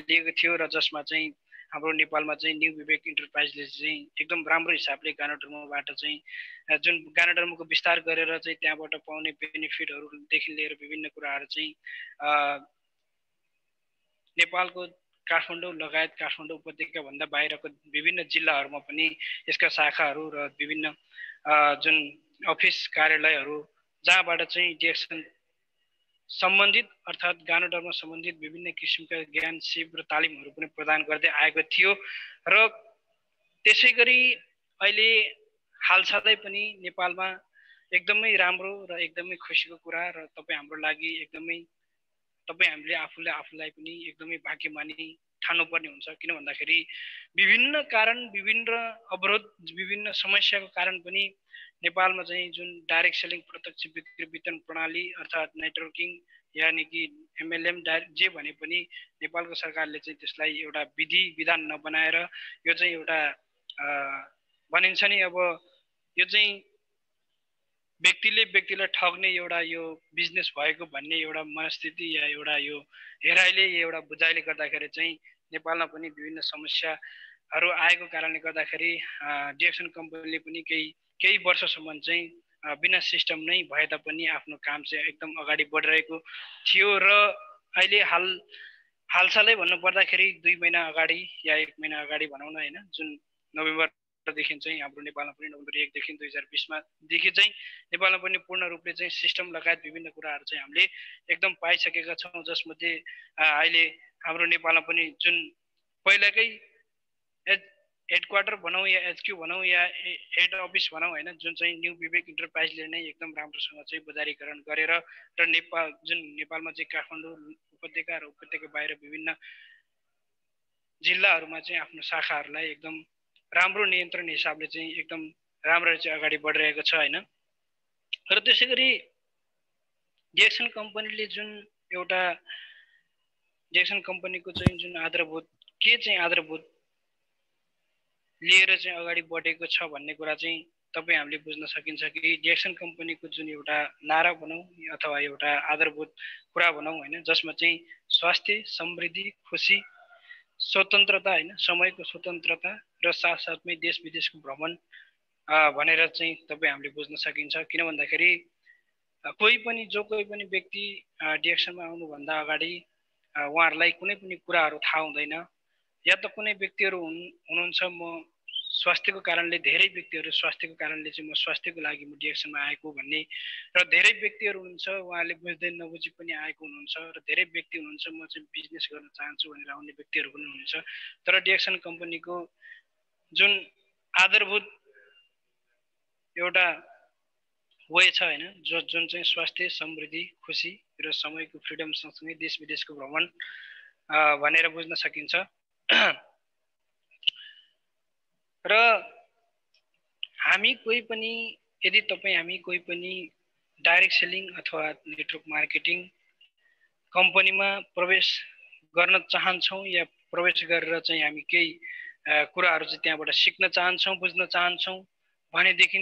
लिएको थियो। र जसमा चाहिँ हाम्रो नेपालमा चाहिँ न्यू विवेक इन्टरप्राइजले चाहिँ एकदम राम्रो हिसाबले गानोडर्माबाट चाहिँ जुन गानोडर्माको विस्तार गरेर चाहिँ त्यहाँबाट पाउने बेनिफिटहरूदेखि लिएर विभिन्न कुराहरू चाहिँ नेपालको काठमाडौँ लगायत काठमाडौँ उपत्यकाभन्दा बाहिरको विभिन्न जिल्लाहरूमा पनि यसका शाखाहरू र विभिन्न जुन अफिस कार्यालयहरू जहाँबाट चाहिँ डिएक्सन सम्बन्धित अर्थात् गानोडर्मा सम्बन्धित विभिन्न किसिमका ज्ञान सिप र तालिमहरू पनि प्रदान गर्दै आएको थियो। र त्यसै गरी अहिले हालसालै पनि नेपालमा एकदमै राम्रो र एकदमै खुसीको कुरा र हाम्रो लागि एकदमै हामीले आफूलाई पनि एकदमै भाग्यमानी ठान्नुपर्ने हुन्छ। किन भन्दाखेरि विभिन्न कारण, विभिन्न अवरोध, विभिन्न समस्याको कारण पनि नेपालमा चाहिँ जुन डाइरेक्ट सेलिङ प्रत्यक्ष बिक्री वितरण प्रणाली अर्थात् नेटवर्किङ यानि कि एमएलएम जे भने पनि नेपालको सरकारले चाहिँ त्यसलाई एउटा विधि विधान नबनाएर यो चाहिँ एउटा भनिन्छ नि अब यो चाहिँ व्यक्तिलाई ठग्ने एउटा यो बिजनेस भएको भन्ने एउटा मनस्थिति या एउटा यो हेराइले एउटा बुझाइले गर्दाखेरि चाहिँ नेपालमा पनि विभिन्न समस्याहरू आएको कारणले गर्दाखेरि डिएक्सन कम्पनीले पनि केही वर्षसम्म चाहिँ बिना सिस्टम नै भए तापनि आफ्नो काम चाहिँ एकदम अगाडि बढिरहेको थियो। र अहिले हालसालै भन्नुपर्दाखेरि 2 महिना अगाडि या 1 महिना अगाडि भनौँ न होइन, जुन नोभेम्बरदेखि चाहिँ हाम्रो नेपालमा पनि नोभेम्बर 1 देखि 2020 मा देखि चाहिँ नेपालमा पनि पूर्ण रूपले चाहिँ सिस्टम लगायत विभिन्न कुराहरू चाहिँ हामीले एकदम पाइसकेका छौँ। जसमध्ये अहिले हाम्रो नेपालमा पनि जुन पहिलाकै हेडक्वार्टर भनौँ या एचक्यू भनौँ या हेड अफिस भनौँ होइन, जुन चाहिँ न्यू विवेक इन्टरप्राइजले नै एकदम राम्रोसँग चाहिँ बजारीकरण गरेर र नेपालमा चाहिँ काठमाडौँ उपत्यका र उपत्यका बाहिर विभिन्न जिल्लाहरूमा चाहिँ आफ्नो शाखाहरूलाई एकदम राम्रो नियन्त्रण हिसाबले चाहिँ एकदम राम्रो चाहिँ अगाडि बढिरहेको छ होइन। र त्यसै गरी डिएक्सन कम्पनीले जुन एउटा डिएक्सन कम्पनीको चाहिँ जुन आधारभूत लिएर चाहिँ अगाडि बढेको छ भन्ने कुरा चाहिँ हामीले बुझ्न सकिन्छ कि डिएक्सन कम्पनीको जुन एउटा नारा भनौँ अथवा एउटा आधारभूत कुरा भनौँ होइन, जसमा चाहिँ स्वास्थ्य, समृद्धि, खुसी, स्वतन्त्रता होइन, समयको स्वतन्त्रता र साथसाथमै देश विदेशको भ्रमण भनेर चाहिँ हामीले बुझ्न सकिन्छ। किन भन्दाखेरि जो कोही पनि व्यक्ति डिएक्सनमा आउनुभन्दा अगाडि उहाँहरूलाई कुनै पनि कुराहरू थाहा हुँदैन, या त कुनै व्यक्तिहरू हुनुहुन्छ म स्वास्थ्यको कारणले, धेरै व्यक्तिहरू स्वास्थ्यको कारणले चाहिँ म स्वास्थ्यको लागि म डिएक्सनमा आएको भन्ने, र धेरै व्यक्तिहरू हुनुहुन्छ उहाँले बुझ्दै नबुझी पनि आएको हुनुहुन्छ, र धेरै व्यक्ति हुनुहुन्छ म चाहिँ बिजनेस गर्न चाहन्छु भनेर आउने व्यक्तिहरू पनि हुनुहुन्छ। तर डिएक्सन कम्पनीको जुन आधारभूत एउटा वे छ हैन, जुन चाहिँ स्वास्थ्य, समृद्धि, खुसी र समयको फ्रिडम सँगसँगै देश विदेशको भ्रमण भनेर बुझ्न सकिन्छ। र हामी कोही पनि डाइरेक्ट सेलिङ अथवा नेटवर्क मार्केटिङ कम्पनीमा प्रवेश गर्न चाहन्छौँ या प्रवेश गरेर चाहिँ हामी केही कुराहरू चाहिँ त्यहाँबाट सिक्न चाहन्छौँ, बुझ्न चाहन्छौँ भनेदेखि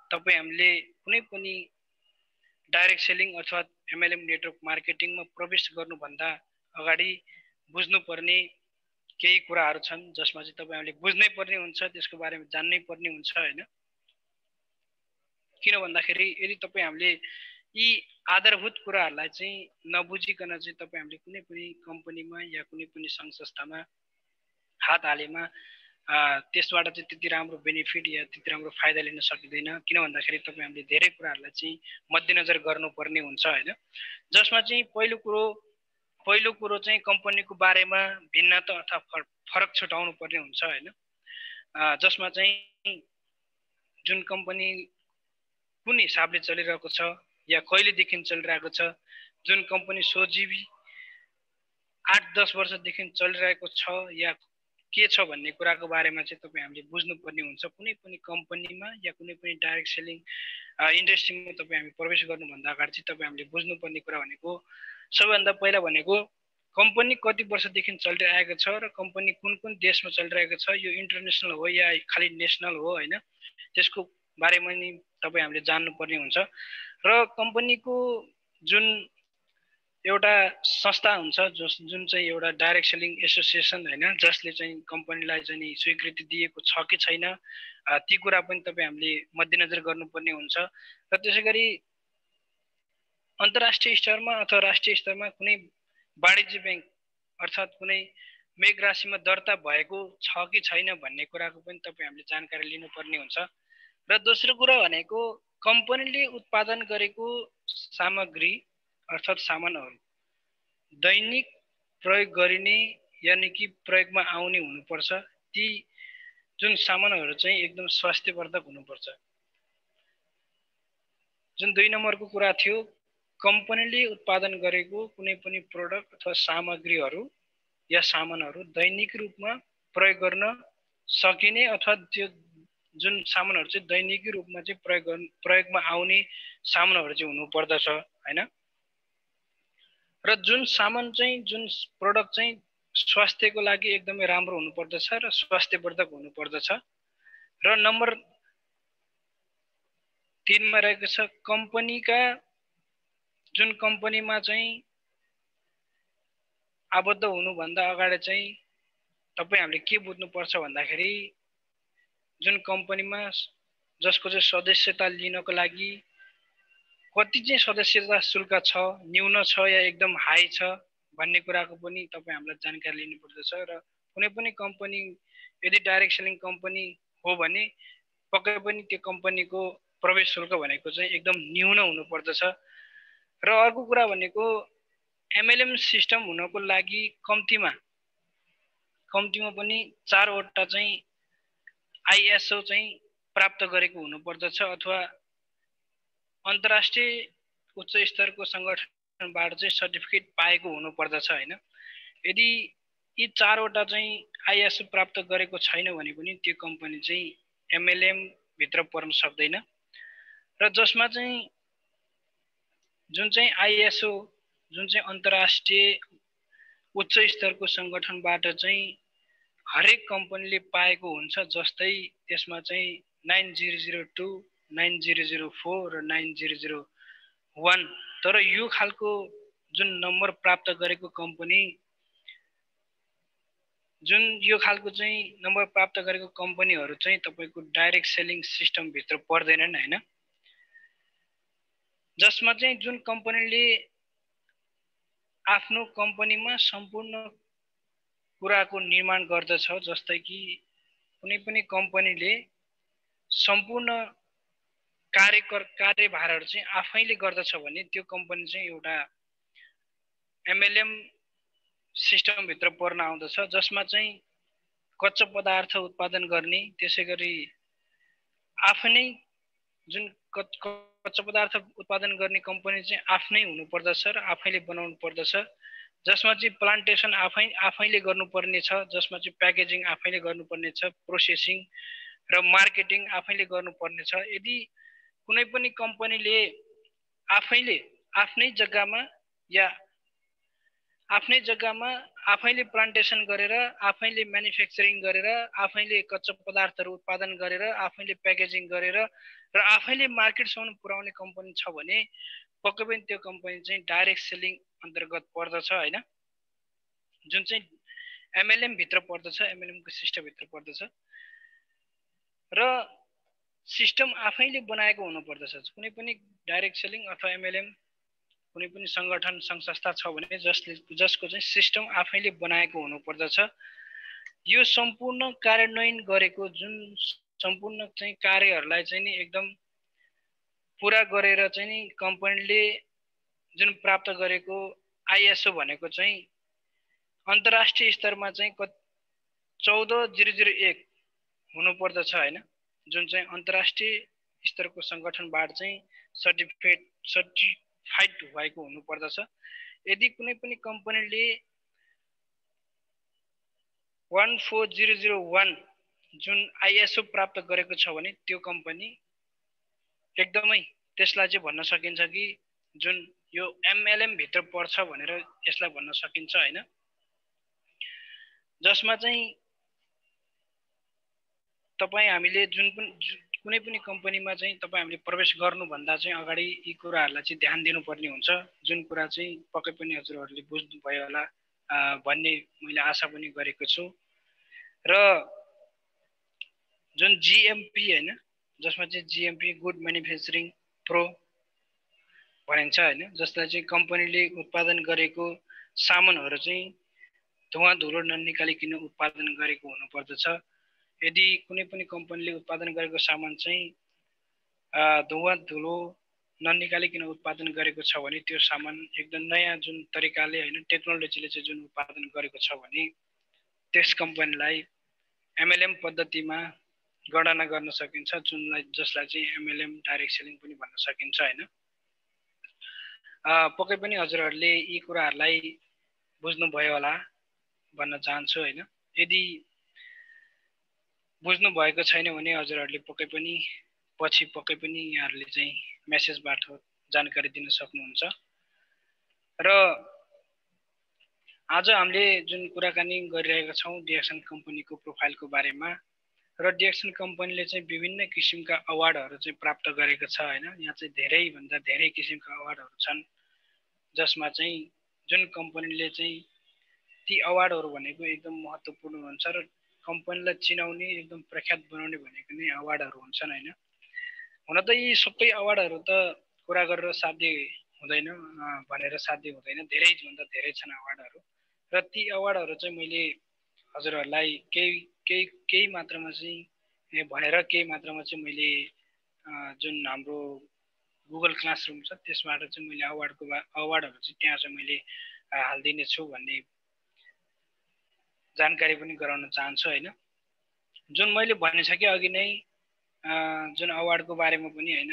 तपाईँ हामीले कुनै पनि डाइरेक्ट सेलिङ अथवा एमएलएम नेटवर्क मार्केटिङमा प्रवेश गर्नुभन्दा अगाडि बुझ्नुपर्ने केही कुराहरू छन् जसमा चाहिँ तपाईँ हामीले बुझ्नै पर्ने हुन्छ, त्यसको बारेमा जान्नै पर्ने हुन्छ हैन। किन भन्दाखेरि यदि तपाईँ हामीले यी आधारभूत कुराहरूलाई चाहिँ नबुझिकन चाहिँ तपाईँ हामीले कुनै पनि कम्पनीमा या कुनै पनि सङ्घ संस्थामा हात हालेमा त्यसबाट चाहिँ त्यति राम्रो बेनिफिट या त्यति राम्रो फाइदा लिन सकिँदैन। किन भन्दाखेरि तपाईँ हामीले धेरै कुराहरूलाई चाहिँ मध्यनजर गर्नुपर्ने हुन्छ हैन, जसमा चाहिँ पहिलो कुरो चाहिँ कम्पनीको बारेमा भिन्नता अथवा फरक छुटाउनु पर्ने हुन्छ हैन, जसमा चाहिँ जुन कम्पनी कुन हिसाबले चलिरहेको छ या कहिलेदेखि चलिरहेको छ, जुन कम्पनी सोझिवी 8-10 वर्षदेखि चलिरहेको छ या के छ भन्ने कुराको बारेमा चाहिँ तपाईँ हामीले बुझ्नुपर्ने हुन्छ। कुनै पनि कम्पनीमा या कुनै पनि डाइरेक्ट सेलिङ इन्डस्ट्रीमा तपाईँ हामी प्रवेश गर्नुभन्दा अगाडि चाहिँ तपाईँ हामीले बुझ्नुपर्ने कुरा भनेको सबैभन्दा पहिला भनेको कम्पनी कति वर्षदेखि चलिरहेको छ र कम्पनी कुन देशमा चलिरहेको छ, यो इन्टरनेसनल हो या खालि नेसनल हो हैन, त्यसको बारेमा नि तपाईँ हामीले जान्नुपर्ने हुन्छ। र कम्पनीको जुन एउटा संस्था हुन्छ जुन चाहिँ एउटा डाइरेक्ट सेलिङ एसोसिएसन हैन, जसले चाहिँ कम्पनीलाई चाहिँ स्वीकृति दिएको छ कि छैन, ती कुरा पनि तपाईँ हामीले मध्यनजर गर्नुपर्ने हुन्छ। र त्यसैगरी अन्तर्राष्ट्रिय स्तरमा अथवा राष्ट्रिय स्तरमा कुनै वाणिज्य ब्याङ्क अर्थात् कुनै मेघ राशिमा दर्ता भएको छ कि छैन भन्ने कुराको पनि तपाईँ हामीले जानकारी लिनुपर्ने हुन्छ। र दोस्रो कुरा भनेको कम्पनीले उत्पादन गरेको सामग्री अर्थात् सामानहरू दैनिक प्रयोग गरिने यानि कि प्रयोगमा आउने हुनुपर्छ। ती जुन सामानहरू चाहिँ एकदम स्वास्थ्यवर्धक हुनुपर्छ। जुन 2 नम्बरको कुरा थियो, कम्पनीले उत्पादन गरेको कुनै पनि प्रोडक्ट अथवा सामग्रीहरू या सामानहरू दैनिक रूपमा प्रयोग गर्न सकिने अथवा त्यो जुन सामानहरू चाहिँ दैनिकी रूपमा चाहिँ प्रयोगमा आउने सामानहरू चाहिँ हुनुपर्दछ हैन। र जुन सामान चाहिँ जुन प्रोडक्ट चाहिँ स्वास्थ्यको लागि एकदमै राम्रो हुनुपर्दछ र स्वास्थ्यवर्धक हुनुपर्दछ। र नम्बर 3 मा रहेको छ कम्पनीका जुन कम्पनीमा चाहिँ आबद्ध हुनुभन्दा अगाडि चाहिँ तपाईँ हामीले के बुझ्नुपर्छ भन्दाखेरि जुन कम्पनीमा जसको चाहिँ सदस्यता लिनको लागि कति चाहिँ सदस्यता शुल्क छ, न्यून छ या एकदम हाई छ भन्ने कुराको पनि तपाईँ हामीलाई जानकारी लिनुपर्दछ। र कुनै पनि कम्पनी यदि डाइरेक्ट सेलिङ कम्पनी हो भने पक्कै पनि त्यो कम्पनीको प्रवेश शुल्क भनेको चाहिँ एकदम न्यून हुनुपर्दछ। र अर्को कुरा भनेको एमएलएम सिस्टम हुनको लागि कम्तीमा पनि 4 वटा चाहिँ आइएसओ चाहिँ प्राप्त गरेको हुनुपर्दछ अथवा अन्तर्राष्ट्रिय उच्च स्तरको संगठनबाट चाहिँ सर्टिफिकेट पाएको हुनुपर्दछ हैन। यदि यी 4 वटा चाहिँ आइएसओ प्राप्त गरेको छैन भने पनि त्यो कम्पनी चाहिँ एमएलएम भित्र पर्न सक्दैन। र जसमा चाहिँ जुन चाहिँ आइएसओ जुन चाहिँ अन्तर्राष्ट्रिय उच्च स्तरको संगठनबाट चाहिँ हरेक कम्पनीले पाएको हुन्छ, जस्तै त्यसमा चाहिँ 9002, 9004 र 9001। तर यो खालको जुन नम्बर प्राप्त गरेको कम्पनी कम्पनीहरू चाहिँ तपाईको डाइरेक्ट सेलिङ सिस्टम भित्र पर्दैनन् हैन। जसमा चाहिँ जुन कम्पनीले आफ्नो कम्पनीमा सम्पूर्ण कुराको निर्माण गर्दछ, जस्तै कि कुनै पनि कम्पनीले सम्पूर्ण कार्यभारहरू चाहिँ आफैले गर्दछ भने त्यो कम्पनी चाहिँ एउटा एमएलएम सिस्टम भित्र पर्न आउँदछ, जसमा चाहिँ कच्चा पदार्थ उत्पादन गर्ने, त्यसैगरी आफ्नै जुन कच्चा पदार्थ उत्पादन गर्ने कम्पनी चाहिँ आफ्नै हुनुपर्दछ र आफैले बनाउनु पर्दछ, जसमा चाहिँ प्लान्टेसन आफैले गर्नुपर्ने छ, जसमा चाहिँ प्याकेजिङ आफैले गर्नुपर्ने छ, प्रोसेसिङ र मार्केटिङ आफैले गर्नुपर्ने छ। यदि कुनै पनि कम्पनीले आफैले आफ्नै जग्गामा आफैले प्लान्टेसन गरेर, आफैले म्यानुफ्याक्चरिङ गरेर, आफैले कच्चा पदार्थहरू उत्पादन गरेर, आफैले प्याकेजिङ गरेर र आफैले मार्केटसम्म पुर्याउने कम्पनी छ भने पक्कै पनि त्यो कम्पनी चाहिँ डाइरेक्ट सेलिङ अन्तर्गत पर्दछ हैन, जुन चाहिँ एमएलएम भित्र पर्दछ, एमएलएम को सिस्टम भित्र पर्दछ र सिस्टम आफैले बनाएको हुनु पर्दछ। कुनै पनि डाइरेक्ट सेलिङ अथवा एमएलएम कुनै पनि संगठन संस्था छ भने जसको चाहिँ सिस्टम आफैले बनाएको हुनु पर्दछ। यो सम्पूर्ण कार्यान्वयन गरेको जुन सम्पूर्ण चाहिँ कार्यहरूलाई चाहिँ नि एकदम पुरा गरेर चाहिँ नि कम्पनीले जुन प्राप्त गरेको आइएसओ भनेको चाहिँ अन्तर्राष्ट्रिय स्तरमा चाहिँ 14001 हुनु पर्दछ हैन, जुन चाहिँ अन्तर्राष्ट्रिय स्तरको संगठनबाट चाहिँ सर्टिफाइड भएको हुनु पर्दछ। यदि कुनै पनि कम्पनीले 14001 जुन आइएसओ प्राप्त गरेको छ भने त्यो कम्पनी एकदमै त्यसलाई चाहिँ भन्न सकिन्छ कि जुन यो एमएलएम भित्र पर्छ भनेर यसलाई भन्न सकिन्छ हैन, जसमा चाहिँ तपाई हामीले कुनै पनि कम्पनीमा चाहिँ तपाई हामीले प्रवेश गर्नु भन्दा चाहिँ अगाडि यी कुराहरुलाई चाहिँ ध्यान दिनुपर्ने हुन्छ, जुन कुरा चाहिँ पक्कै पनि हजुरहरुले बुझ्नु भयो होला भन्ने मैले आशा पनि गरेको छु। र जुन जीएमपी हैन, जसमा चाहिँ जीएमपी गुड म्यानुफ्याक्चरिङ प्रो भनिन्छ हैन, जसलाई चाहिँ कम्पनीले उत्पादन गरेको सामानहरु चाहिँ धुवा धुलो ननिकालिकन उत्पादन गरेको हुनुपर्दछ। यदि कुनै पनि कम्पनीले उत्पादन गरेको सामान चाहिँ धुवा धुलो ननिकालिकन उत्पादन गरेको छ भने त्यो सामान एकदम नयाँ जुन तरिकाले हैन टेक्नोलोजीले चाहिँ जुन उत्पादन गरेको छ भने त्यस कम्पनीलाई एमएलएम पद्धतिमा गणना गर्न सकिन्छ, जसलाई चाहिँ एमएलएम डाइरेक्ट सेलिङ पनि भन्न सकिन्छ हैन। पक्कै पनि हजुरहरुले यी कुराहरुलाई बुझ्नु भयो होला भन्न चाहन्छु हैन। यदि बुझ्नु भएको छैन भने हजुरहरुले पक्कै पनि यहाँहरुले चाहिँ मेसेज मार्फत जानकारी दिन सक्नुहुन्छ। र आज हामीले जुन कुराकानी गरिरहेका छौं डिएक्सन कम्पनीको प्रोफाइलको बारेमा, र डिएक्सन कम्पनीले चाहिँ विभिन्न किसिमका अवार्डहरु चाहिँ प्राप्त गरेको छ हैन। यहाँ चाहिँ धेरै भन्दा धेरै किसिमका अवार्डहरु छन्, जसमा चाहिँ जुन कम्पनीले चाहिँ ती अवार्डहरु भनेको एकदम महत्त्वपूर्ण हुन्छ र कम्पनीलाई चिनाउने एकदम प्रख्यात बनाउने भनेको नै अवार्डहरु हुन्छन् हैन। हुन त यी सबै अवार्डहरु त कुरा गरेर साध्य हुँदैन भनेर साध्य हुँदैन, धेरै भन्दा धेरै छन् अवार्डहरु। र ती अवार्डहरु चाहिँ मैले हजुरहरुलाई केही मात्रामा चाहिँ भनेर केही मात्रामा चाहिँ मैले जुन हाम्रो गुगल क्लासरुम छ त्यसबाट चाहिँ मैले अवार्डहरु चाहिँ त्यहाँ चाहिँ मैले हाल्दिने छु भन्ने जानकारी पनि गराउन चाहन्छु हैन। जुन मैले भनिसके अघि नै जुन अवार्डको बारेमा पनि हैन,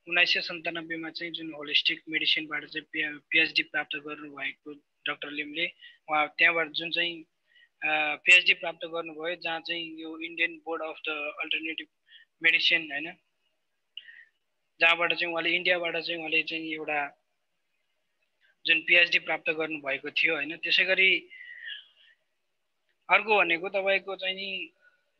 1997 मा चाहिँ जुन होलिस्टिक मेडिसिनबाट चाहिँ पीएचडी प्राप्त गर्नुभएको डाक्टर लिमले उहाँ त्यहाँबाट जुन चाहिँ पीएचडी प्राप्त गर्नुभयो, जहाँ चाहिँ यो Indian board of the alternative medicine हैन, जहाँबाट चाहिँ उहाँले इन्डियाबाट चाहिँ उहाँले चाहिँ एउटा जुन पीएचडी प्राप्त गर्नुभएको थियो हैन। त्यसैगरी अर्को भनेको तपाईको चाहिँ नि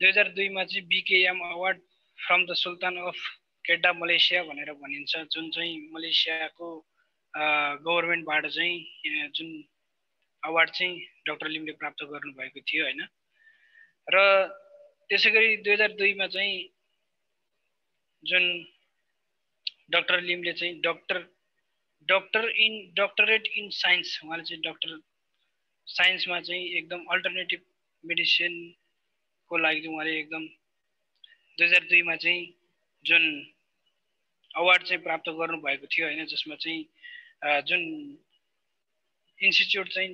2002 मा चाहिँ BKM award from the Sultan of Kedah Malaysia भनेर भनिन्छ, जुन चाहिँ मलेसियाको गभर्नमेन्टबाट चाहिँ जुन अवार्ड चाहिँ डाक्टर लिमले प्राप्त गर्नुभएको थियो हैन। र त्यसैगरी 2002 मा चाहिँ जुन डाक्टर लिमले चाहिँ डक्टरेट इन साइन्स, उहाँले चाहिँ डक्टर साइन्समा चाहिँ एकदम अल्टरनेटिभ मेडिसिनको लागि चाहिँ उहाँले एकदम 2002 मा चाहिँ जुन अवार्ड चाहिँ प्राप्त गर्नुभएको थियो होइन, जसमा चाहिँ जुन इन्स्टिच्युट चाहिँ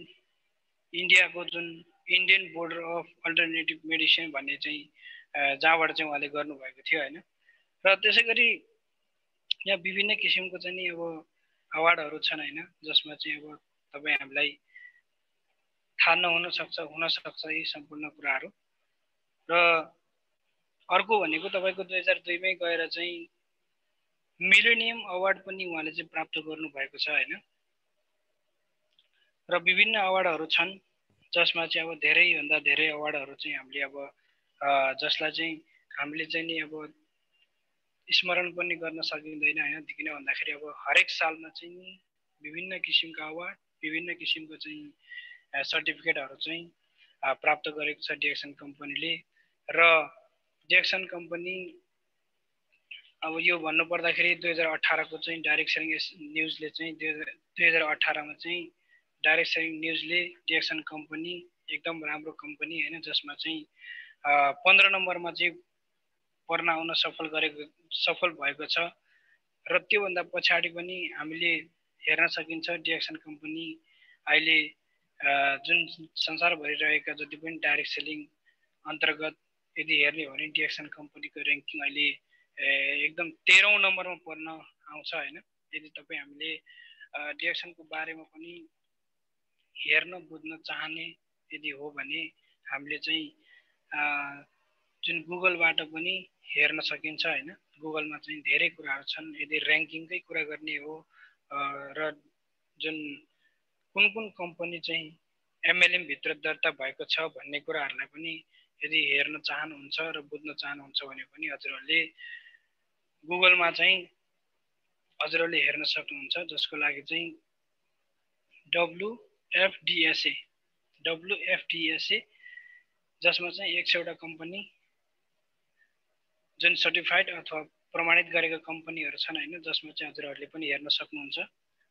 इन्डियाको जुन Indian board of alternative medicine भन्ने चाहिँ जहाँबाट चाहिँ उहाँले गर्नुभएको थियो होइन। र त्यसै गरी यहाँ विभिन्न किसिमको चाहिँ नि अब अवार्डहरू छन् होइन, जसमा चाहिँ अब तपाईँ हामीलाई थाहा नहुन सक्छ यी सम्पूर्ण कुराहरू। र अर्को भनेको तपाईँको 2002 मै गएर चाहिँ मिलेनियम अवार्ड पनि उहाँले चाहिँ प्राप्त गर्नुभएको छ होइन। र विभिन्न अवार्डहरू छन् जसमा चाहिँ अब धेरैभन्दा धेरै अवार्डहरू चाहिँ हामीले अब जसलाई चाहिँ हामीले चाहिँ नि अब स्मरण पनि गर्न सकिँदैन होइन। किन भन्दाखेरि अब हरेक सालमा चाहिँ विभिन्न किसिमका अवार्ड, विभिन्न किसिमको चाहिँ सर्टिफिकेटहरू चाहिँ प्राप्त गरेको छ डिएक्सन कम्पनीले। र डिएक्सन कम्पनी अब यो भन्नुपर्दाखेरि 2018 को चाहिँ डाइरेक्ट सेलिङ न्युजले चाहिँ 2018 मा चाहिँ डाइरेक्ट सेलिङ न्युजले डिएक्सन कम्पनी एकदम राम्रो कम्पनी होइन, जसमा चाहिँ 15 नम्बरमा चाहिँ पर्न आउन सफल भएको छ। र त्योभन्दा पछाडि पनि हामीले हेर्न सकिन्छ डिएक्सन कम्पनी अहिले जुन संसारभरि रहेका जति पनि डाइरेक्ट सेलिङ अन्तर्गत यदि हेर्ने हो भने डिएक्सन कम्पनीको र्याङ्किङ अहिले एकदम 13औं नम्बरमा पर्न आउँछ होइन। यदि तपाईँ हामीले डिएक्सनको बारेमा पनि हेर्न बुझ्न चाहने यदि हो भने हामीले चाहिँ जुन गुगलबाट पनि हेर्न सकिन्छ होइन। गुगलमा चाहिँ धेरै कुराहरू छन्। यदि र्याङ्किङकै कुरा गर्ने हो र जुन कुन कम्पनी चाहिँ एमएलएम भित्र दर्ता भएको छ भन्ने कुराहरूलाई पनि यदि हेर्न चाहनुहुन्छ र बुझ्न चाहनुहुन्छ भने पनि हजुरहरूले गुगलमा चाहिँ हजुरहरूले हेर्न सक्नुहुन्छ, जसको लागि चाहिँ WFDSA जसमा चाहिँ 100वटा कम्पनी जुन सर्टिफाइड अथवा प्रमाणित गरेका कम्पनीहरू छन् होइन, जसमा चाहिँ हजुरहरूले पनि हेर्न सक्नुहुन्छ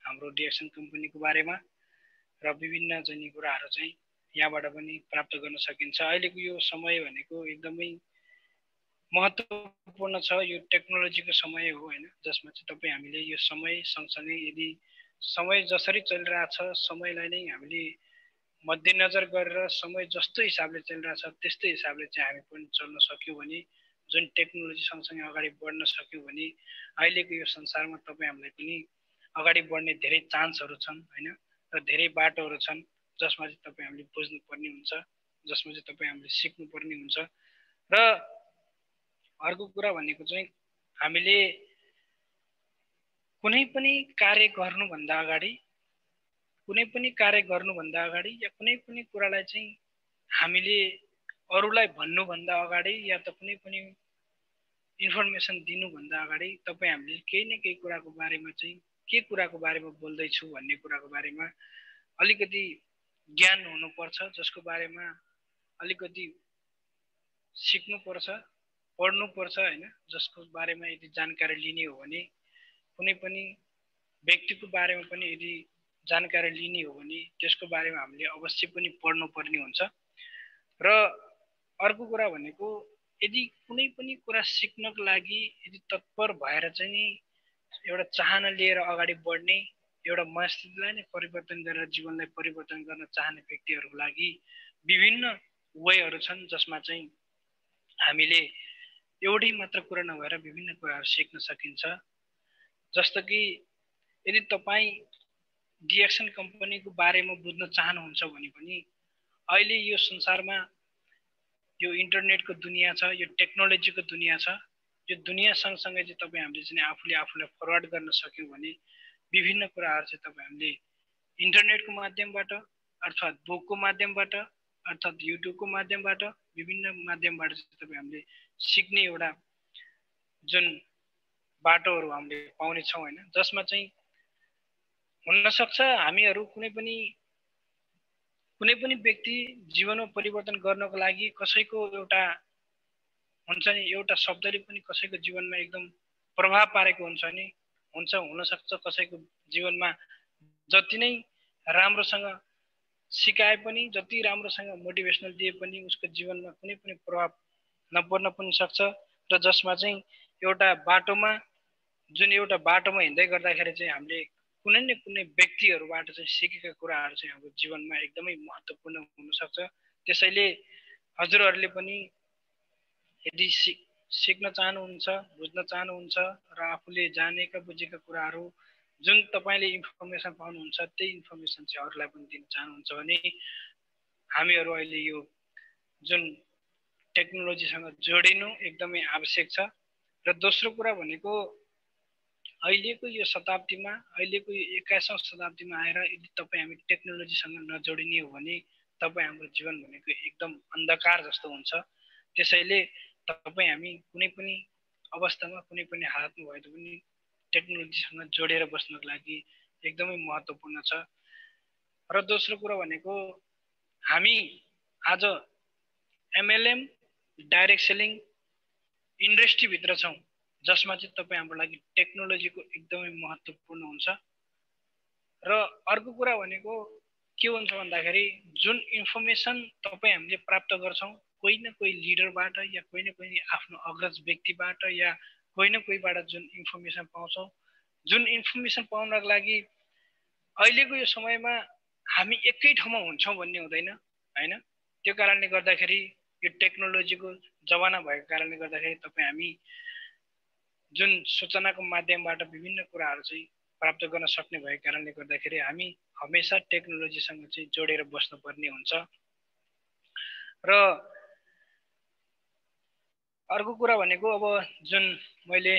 हाम्रो डिएक्सन कम्पनीको बारेमा। र विभिन्न चाहिँ कुराहरू चाहिँ यहाँबाट पनि प्राप्त गर्न सकिन्छ। अहिलेको यो समय भनेको एकदमै महत्त्वपूर्ण छ। यो टेक्नोलोजीको समय हो होइन, जसमा चाहिँ तपाईँ हामीले यो समय सँगसँगै यदि समय जसरी चलिरहेछ समयलाई नै हामीले मध्यनजर गरेर समय जस्तो हिसाबले चलिरहेछ त्यस्तै हिसाबले चाहिँ हामी पनि चल्न सक्यौँ भने, जुन टेक्नोलोजी सँगसँगै अगाडि बढ्न सक्यौँ भने अहिलेको यो संसारमा तपाईँ हामीलाई पनि अगाडि बढ्ने धेरै चान्सहरू छन् होइन। र धेरै बाटोहरू छन् जसमा चाहिँ तपाईँ हामीले बुझ्नुपर्ने हुन्छ, जसमा चाहिँ तपाईँ हामीले सिक्नुपर्ने हुन्छ। र अर्को कुरा भनेको चाहिँ हामीले कुनै पनि कार्य गर्नुभन्दा अगाडि या कुनै पनि कुरालाई चाहिँ हामीले अरूलाई भन्नुभन्दा अगाडि या त कुनै पनि इन्फर्मेसन दिनुभन्दा अगाडि तपाईँ हामीले केही न केही कुराको बारेमा चाहिँ के कुराको बारेमा बोल्दैछु भन्ने कुराको बारेमा अलिकति ज्ञान हुनुपर्छ, जसको बारेमा अलिकति सिक्नुपर्छ, पढ्नुपर्छ होइन। जसको बारेमा यदि जानकारी लिने हो भने कुनै पनि व्यक्तिको बारेमा पनि यदि जानकारी लिने हो भने त्यसको बारेमा हामीले अवश्य पनि पढ्नुपर्ने हुन्छ। र अर्को कुरा भनेको यदि कुनै पनि कुरा सिक्नको लागि यदि तत्पर भएर चाहिँ एउटा चाहना लिएर अगाडि बढ्ने, एउटा मनस्थितिलाई नै परिवर्तन गरेर जीवनलाई परिवर्तन गर्न चाहने व्यक्तिहरूको लागि विभिन्न वेहरू छन्, जसमा चाहिँ हामीले एउटै मात्र कुरा नभएर विभिन्न कुराहरू सिक्न सकिन्छ। जस्तो कि यदि तपाईँ डिएक्सन कम्पनीको बारेमा बुझ्न चाहनुहुन्छ भने पनि अहिले यो संसारमा यो इन्टरनेटको दुनियाँ छ, यो टेक्नोलोजीको दुनियाँ छ। यो दुनियाँ सँगसँगै चाहिँ तपाईँ हामीले चाहिँ आफूलाई फरवर्ड गर्न सक्यौँ भने विभिन्न कुराहरू चाहिँ तपाईँ हामीले इन्टरनेटको माध्यमबाट अर्थात् बुकको माध्यमबाट अर्थात् युट्युबको माध्यमबाट विभिन्न माध्यमबाट चाहिँ तपाईँ हामीले सिक्ने एउटा जुन बाटोहरू हामीले पाउनेछौँ होइन। जसमा चाहिँ हुनसक्छ हामीहरू कुनै पनि व्यक्ति जीवनमा परिवर्तन गर्नको लागि कसैको एउटा हुन्छ नि एउटा शब्दले पनि कसैको जीवनमा एकदम प्रभाव पारेको हुन्छ नि। हुन्छ, हुनसक्छ कसैको जीवनमा जति नै राम्रोसँग सिकाए पनि, जति राम्रोसँग मोटिभेसनल दिए पनि उसको जीवनमा कुनै पनि प्रभाव नपर्न पनि सक्छ। र जसमा चाहिँ एउटा बाटोमा हिँड्दै गर्दाखेरि चाहिँ हामीले कुनै न कुनै व्यक्तिहरूबाट चाहिँ सिकेका कुराहरू चाहिँ हाम्रो जीवनमा एकदमै महत्त्वपूर्ण हुनसक्छ। त्यसैले हजुरहरूले पनि यदि सिक्न चाहनुहुन्छ, बुझ्न चाहनुहुन्छ र आफूले जानेका बुझेका कुराहरू जुन तपाईँले इन्फर्मेसन पाउनुहुन्छ त्यही इन्फर्मेसन चाहिँ अरूलाई पनि दिन चाहनुहुन्छ भने हामीहरू अहिले यो जुन टेक्नोलोजीसँग जोडिनु एकदमै आवश्यक छ। र दोस्रो कुरा भनेको अहिलेको यो शताब्दीमा, अहिलेको यो 21औं शताब्दीमा आएर यदि तपाईँ हामी टेक्नोलोजीसँग नजोडिने हो भने तपाईँ हाम्रो जीवन भनेको एकदम अन्धकार जस्तो हुन्छ। त्यसैले तपाईँ हामी कुनै पनि अवस्थामा, कुनै पनि हालतमा भए पनि टेक्नोलोजीसँग जोडेर बस्नको लागि एकदमै महत्त्वपूर्ण छ। र दोस्रो कुरा भनेको हामी आज एमएलएम डाइरेक्ट सेलिङ इन्डस्ट्रीभित्र छौँ, जसमा चाहिँ तपाईँ हाम्रो लागि टेक्नोलोजीको एकदमै महत्त्वपूर्ण हुन्छ। र अर्को कुरा भनेको के हुन्छ भन्दाखेरि जुन इन्फर्मेसन तपाईँ हामीले प्राप्त गर्छौँ कोही न कोही लिडरबाट या कोही न कोही आफ्नो अग्रज व्यक्तिबाट या कोही न कोहीबाट जुन इन्फर्मेसन पाउँछौँ, जुन इन्फर्मेसन पाउनको लागि अहिलेको यो समयमा हामी एकै ठाउँमा हुन्छौँ भन्ने हुँदैन हैन। त्यो कारणले गर्दाखेरि यो टेक्नोलोजीको जमाना भएको कारणले गर्दाखेरि तपाईँ हामी जुन सूचनाको माध्यमबाट विभिन्न कुराहरू चाहिँ प्राप्त गर्न सक्ने भएको कारणले गर्दाखेरि हामी हमेसा टेक्नोलोजीसँग चाहिँ जोडेर बस्नुपर्ने हुन्छ। र अर्को कुरा भनेको अब जुन मैले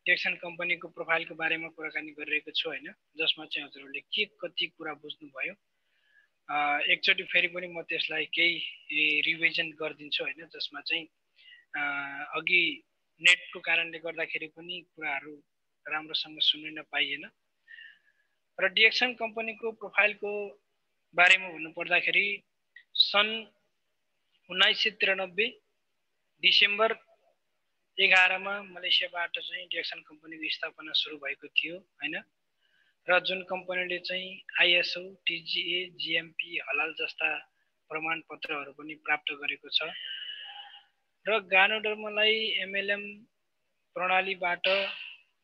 डिएक्सन कम्पनीको प्रोफाइलको बारेमा कुराकानी गरिरहेको छु हैन, जसमा चाहिँ हजुरहरूले के कति कुरा बुझ्नुभयो। एकचोटि फेरि पनि म त्यसलाई केही रिभिजन गरिदिन्छु हैन, जसमा चाहिँ अघि नेटको कारणले गर्दाखेरि पनि कुराहरू राम्रोसँग सुन्न नपाइएन। र डिएक्सन कम्पनीको प्रोफाइलको बारेमा भन्नुपर्दाखेरि सन् 1993 डिसेम्बर 11 मा मलेसियाबाट चाहिँ डिएक्सन कम्पनीको स्थापना सुरु भएको थियो हैन। र जुन कम्पनीले चाहिँ आइएसओ, टिजिए, जिएमपी, हलाल जस्ता प्रमाणपत्रहरू पनि प्राप्त गरेको छ। र गानोडर्मलाई एमएलएम प्रणालीबाट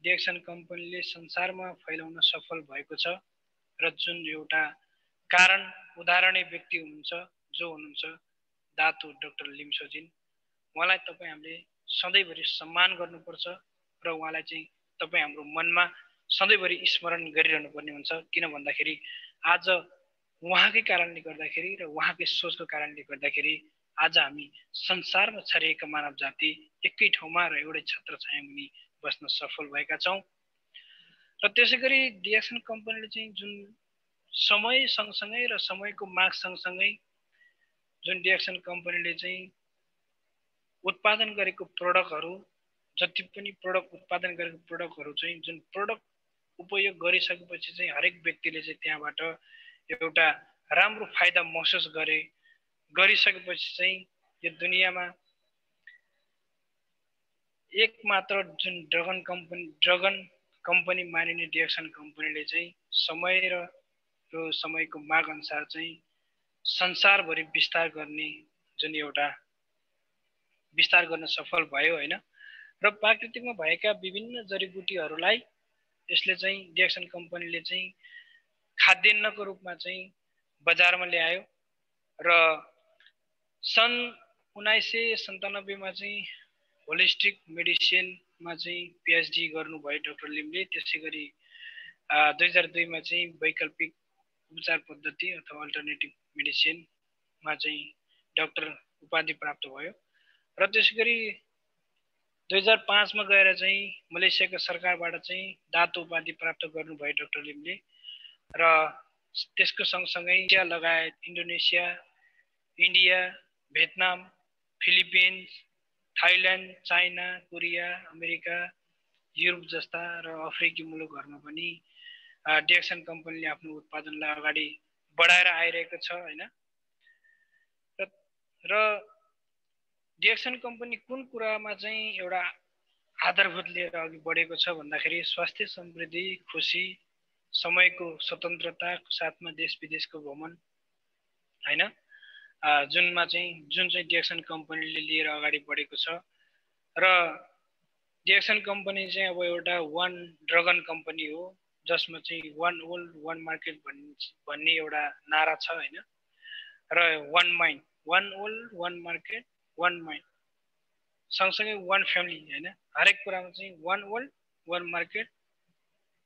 डिएक्सन कम्पनीले संसारमा फैलाउन सफल भएको छ। र जुन एउटा कारण उदाहरणीय व्यक्ति हुनुहुन्छ जो हुनुहुन्छ दातु डाक्टर लिम्सोजिन, उहाँलाई तपाईँ हामीले सधैँभरि सम्मान गर्नुपर्छ र उहाँलाई चाहिँ तपाईँ हाम्रो मनमा सधैँभरि स्मरण गरिरहनु पर्ने हुन्छ। किन भन्दाखेरि आज उहाँकै कारणले गर्दाखेरि र उहाँकै सोचको कारणले गर्दाखेरि आज हामी संसारमा छरिएका मानव जाति एकै ठाउँमा र एउटै छत्र छायामुनि बस्न सफल भएका छौँ। र त्यसै गरी डिएक्सन कम्पनीले चाहिँ जुन समय सँगसँगै र समयको माग सँगसँगै जुन डिएक्सन कम्पनीले चाहिँ उत्पादन गरेको प्रोडक्टहरू, जति पनि प्रोडक्ट उत्पादन गरेको प्रोडक्टहरू चाहिँ जुन प्रोडक्ट उपयोग गरिसकेपछि चाहिँ हरेक व्यक्तिले चाहिँ त्यहाँबाट एउटा राम्रो फाइदा महसुस गरिसकेपछि चाहिँ यो दुनियाँमा एकमात्र जुन ड्रगन कम्पनी मानिने डिएक्सन कम्पनीले चाहिँ समय र यो समयको माग अनुसार चाहिँ संसारभरि विस्तार गर्न सफल भयो हैन। र प्राकृतिकमा भएका विभिन्न जडीबुटीहरूलाई यसले चाहिँ डिएक्सन कम्पनीले चाहिँ खाद्यान्नको रूपमा चाहिँ बजारमा ल्यायो। र सन् 1997 मा चाहिँ होलिस्टिक मेडिसिनमा चाहिँ पिएचडी गर्नुभयो डाक्टर लिमले। त्यसै गरी 2002 मा चाहिँ वैकल्पिक उपचार पद्धति अथवा अल्टरनेटिभ मेडिसिनमा चाहिँ डाक्टर उपाधि प्राप्त भयो। र त्यसै गरी 2005 मा गएर चाहिँ मलेसियाको सरकारबाट चाहिँ दातो उपाधि प्राप्त गर्नुभयो डाक्टर लिमले। र त्यसको सँगसँगै इन्डिया लगायत Indonesia, India, Vietnam, Philippines, Thailand, China, Korea, America, Europe जस्ता र अफ्रिकी मुलुकहरूमा पनि डिएक्सन कम्पनीले आफ्नो उत्पादनलाई अगाडि बढाएर आइरहेको छ हैन। र डिएक्सन कम्पनी कुन कुरामा चाहिँ एउटा आधारभूत लिएर अघि बढेको छ भन्दाखेरि स्वास्थ्य समृद्धि खुसी समयको स्वतन्त्रताको साथमा देश विदेशको भ्रमण हैन जुन चाहिँ डिएक्सन कम्पनीले लिएर अगाडि बढेको छ र डिएक्सन कम्पनी चाहिँ अब एउटा वान ड्रगन कम्पनी हो जसमा चाहिँ वान वर्ल्ड वान मार्केट भन्ने एउटा नारा छ हैन र one mind one world one market one mind सँगसँगै वान फ्यामिली हैन हरेक कुरामा चाहिँ one world one market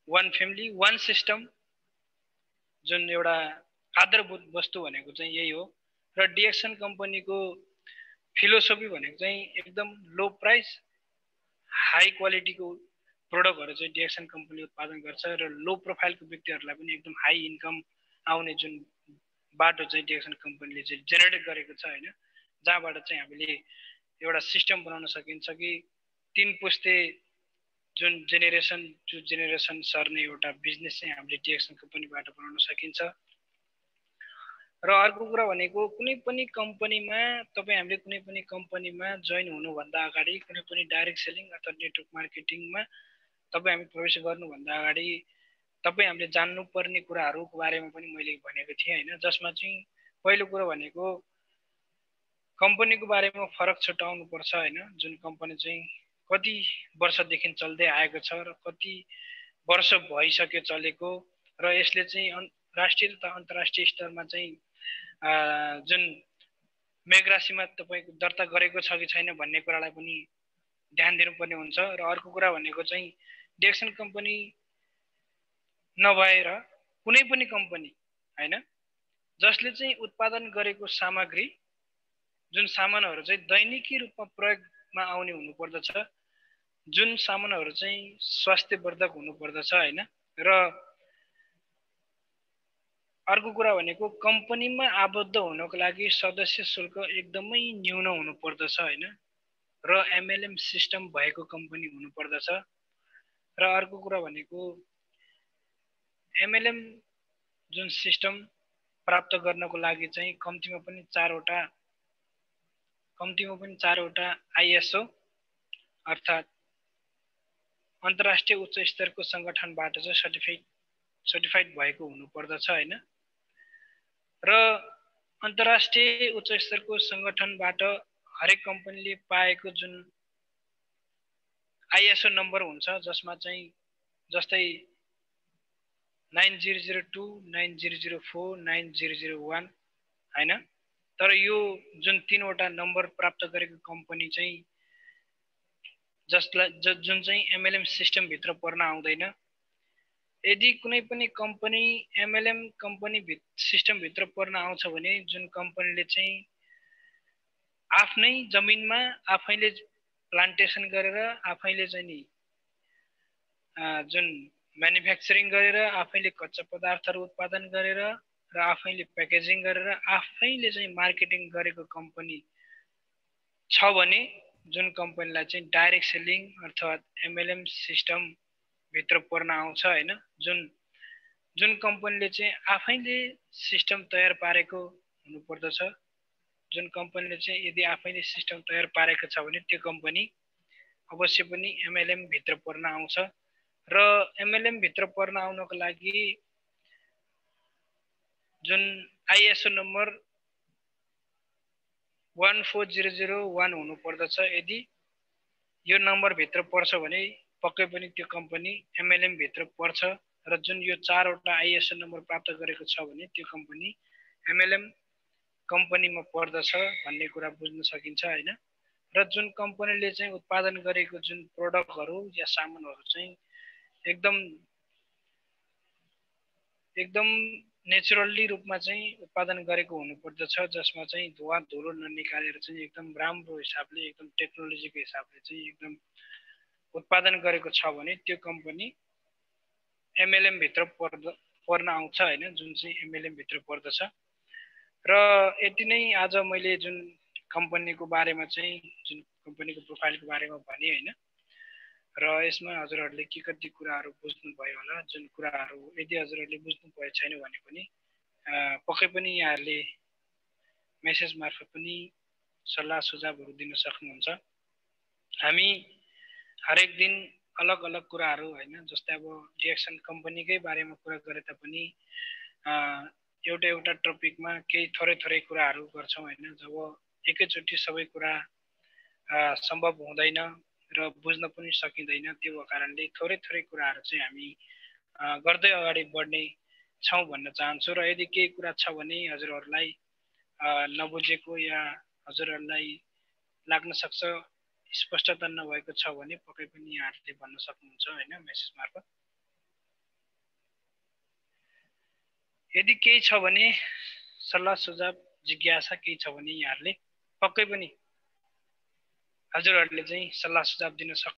one family one system जुन एउटा आधारभूत वस्तु भनेको चाहिँ यही हो र डिएक्सन कम्पनीको फिलोसफी भनेको चाहिँ एकदम लो प्राइस हाई क्वालिटीको प्रोडक्टहरु चाहिँ डिएक्सन कम्पनीले उत्पादन गर्छ र लो प्रोफाइलको व्यक्तिहरुलाई पनि एकदम हाई इन्कम आउने जुन बाटो चाहिँ डिएक्सन कम्पनीले चाहिँ जेनेरेट गरेको छ हैन जहाँबाट चाहिँ हामीले एउटा सिस्टम बनाउन सकिन्छ कि 3 पुस्ते जुन जेनेरेसन टु जेनेरेसन सर्ने एउटा बिजनेस चाहिँ हामीले डिएक्सन कम्पनीबाट बनाउन सकिन्छ र अर्को कुरा भनेको कुनै पनि कम्पनीमा तपाई हामीले कुनै पनि कम्पनीमा जोइन हुनुभन्दा अगाडि कुनै पनि डाइरेक्ट सेलिङ अथवा नेटवर्क मार्केटिङमा तपाई हामी प्रवेश गर्नुभन्दा अगाडि तपाई हामीले जान्नुपर्ने कुराहरुको बारेमा पनि मैले भनेको थिएँ हैन जसमा चाहिँ पहिलो कुरा भनेको कम्पनीको बारेमा फरक छुटाउनु पर्छ हैन जुन कम्पनी चाहिँ कति वर्षदेखि चल्दै आएको छ र कति वर्ष भइसक्यो चलेको र यसले चाहिँ राष्ट्रिय तथा अन्तर्राष्ट्रिय स्तरमा चाहिँ जुन मेघराशिमा तपाईको दर्ता गरेको छ कि छैन भन्ने कुरालाई पनि ध्यान दिनुपर्ने हुन्छ र अर्को कुरा भनेको चाहिँ डिएक्सन कम्पनी नभएर कुनै पनि कम्पनी हैन जसले चाहिँ उत्पादन गरेको सामग्री जुन सामानहरु चाहिँ दैनिकी रूपमा प्रयोगमा आउने हुनुपर्दछ जुन सामानहरु चाहिँ स्वास्थ्यवर्धक हुनुपर्दछ हैन र अर्को कुरा भनेको कम्पनीमा आबद्ध हुनको लागि सदस्य शुल्क एकदमै न्यून हुनुपर्दछ हैन र एमएलएम सिस्टम भएको कम्पनी हुनुपर्दछ र अर्को कुरा भनेको एमएलएम जुन सिस्टम प्राप्त गर्नको लागि चाहिँ कम्तीमा पनि 4 वटा आईएसओ अर्थात अन्तर्राष्ट्रिय उच्च स्तरको संगठनबाट चाहिँ सर्टिफाइड भएको हुनुपर्दछ हैन र अन्तर्राष्ट्रिय उच्च स्तरको संगठनबाट हरेक कम्पनीले पाएको जुन आईएसओ नम्बर हुन्छ जसमा चाहिँ जस्तै 9002 9004 9001 हैन तर यो जुन 3 वटा नम्बर प्राप्त गरेको कम्पनी चाहिँ जुन चाहिँ एमएलएम सिस्टम भित्र पर्न आउँदैन यदि कुनै पनि कम्पनी एमएलएम कम्पनी सिस्टम भित्र पर्न आउँछ भने जुन कम्पनीले चाहिँ आफ्नै जमिनमा आफैले प्लान्टेसन गरेर आफैले चाहिँ नि जुन म्यानुफ्याक्चरिङ गरेर आफैले कच्चा पदार्थहरु उत्पादन गरेर र आफैले प्याकेजिङ गरेर आफैले चाहिँ मार्केटिङ गरेको कम्पनी छ भने जुन कम्पनीलाई चाहिँ डाइरेक्ट सेलिङ अर्थात एमएलएम सिस्टम भित्र पर्न आउँछ हैन जुन कम्पनीले चाहिँ आफैले सिस्टम तयार पारेको हुनुपर्दछ जुन कम्पनीले चाहिँ यदि आफैले सिस्टम तयार पारेको छ भने त्यो कम्पनी अवश्य पनि एमएलएम भित्र पर्न आउँछ र एमएलएम भित्र पर्न आउनको लागि जुन आईएसओ नम्बर 14001 हुनुपर्दछ यदि यो नम्बर भित्र पर्छ भने पक्कै पनि त्यो कम्पनी एमएलएम भित्र पर्छ र जुन यो 4 वटा आईएसओ नम्बर प्राप्त गरेको छ भने त्यो कम्पनी एमएलएम कम्पनीमा पर्दछ भन्ने कुरा बुझ्न सकिन्छ हैन र जुन कम्पनीले चाहिँ उत्पादन गरेको जुन प्रोडक्टहरु या सामानहरु चाहिँ एकदम नेचुरली रूपमा चाहिँ उत्पादन गरेको हुनुपर्दछ जसमा चाहिँ धुवा धुलो ननिकालेर चाहिँ एकदम राम्रो हिसाबले एकदम टेक्नोलोजीको हिसाबले चाहिँ एकदम उत्पादन गरेको छ भने त्यो कम्पनी एमएलएम भित्र पर्न आउँछ हैन जुन चाहिँ एमएलएम भित्र पर्दछ र यति नै आज मैले जुन कम्पनीको बारेमा चाहिँ जुन कम्पनीको प्रोफाइलको बारेमा भने हैन र यसमा हजुरहरुले के कति कुराहरु बुझ्नु भयो होला जुन कुराहरु यदि हजुरहरुले बुझ्नु भए छैन भने पनि पक्कै पनि यहाँहरुले मेसेज मार्फत पनि सल्लाह सुझावहरु दिन सक्नुहुन्छ हामी हरेक दिन अलग अलग कुराहरू हैन, जस्तै अब डिएक्सन कम्पनीकै बारेमा कुरा गरे तापनि एउटा एउटा टपिकमा केही थोरै थोरै कुराहरू गर्छौँ हैन। जब एकैचोटि सबै कुरा सम्भव हुँदैन र बुझ्न पनि सकिँदैन, त्यो कारणले थोरै थोरै कुराहरू चाहिँ हामी गर्दै अगाडि बढ्ने छौँ भन्न चाहन्छु। र यदि केही कुरा छ भने हजुरहरूलाई नबुझेको या हजुरहरूलाई लाग्न सक्छ स्पष्टता नभएको छ भने पक्कै पनि यहाँहरूले भन्न सक्नुहुन्छ हैन, मेसेज मार्फत। यदि केही छ भने सल्लाह सुझाव जिज्ञासा केही छ भने यहाँहरूले पक्कै पनि हजुरहरूले चाहिँ सल्लाह सुझाव दिन सक्नुहुन्छ।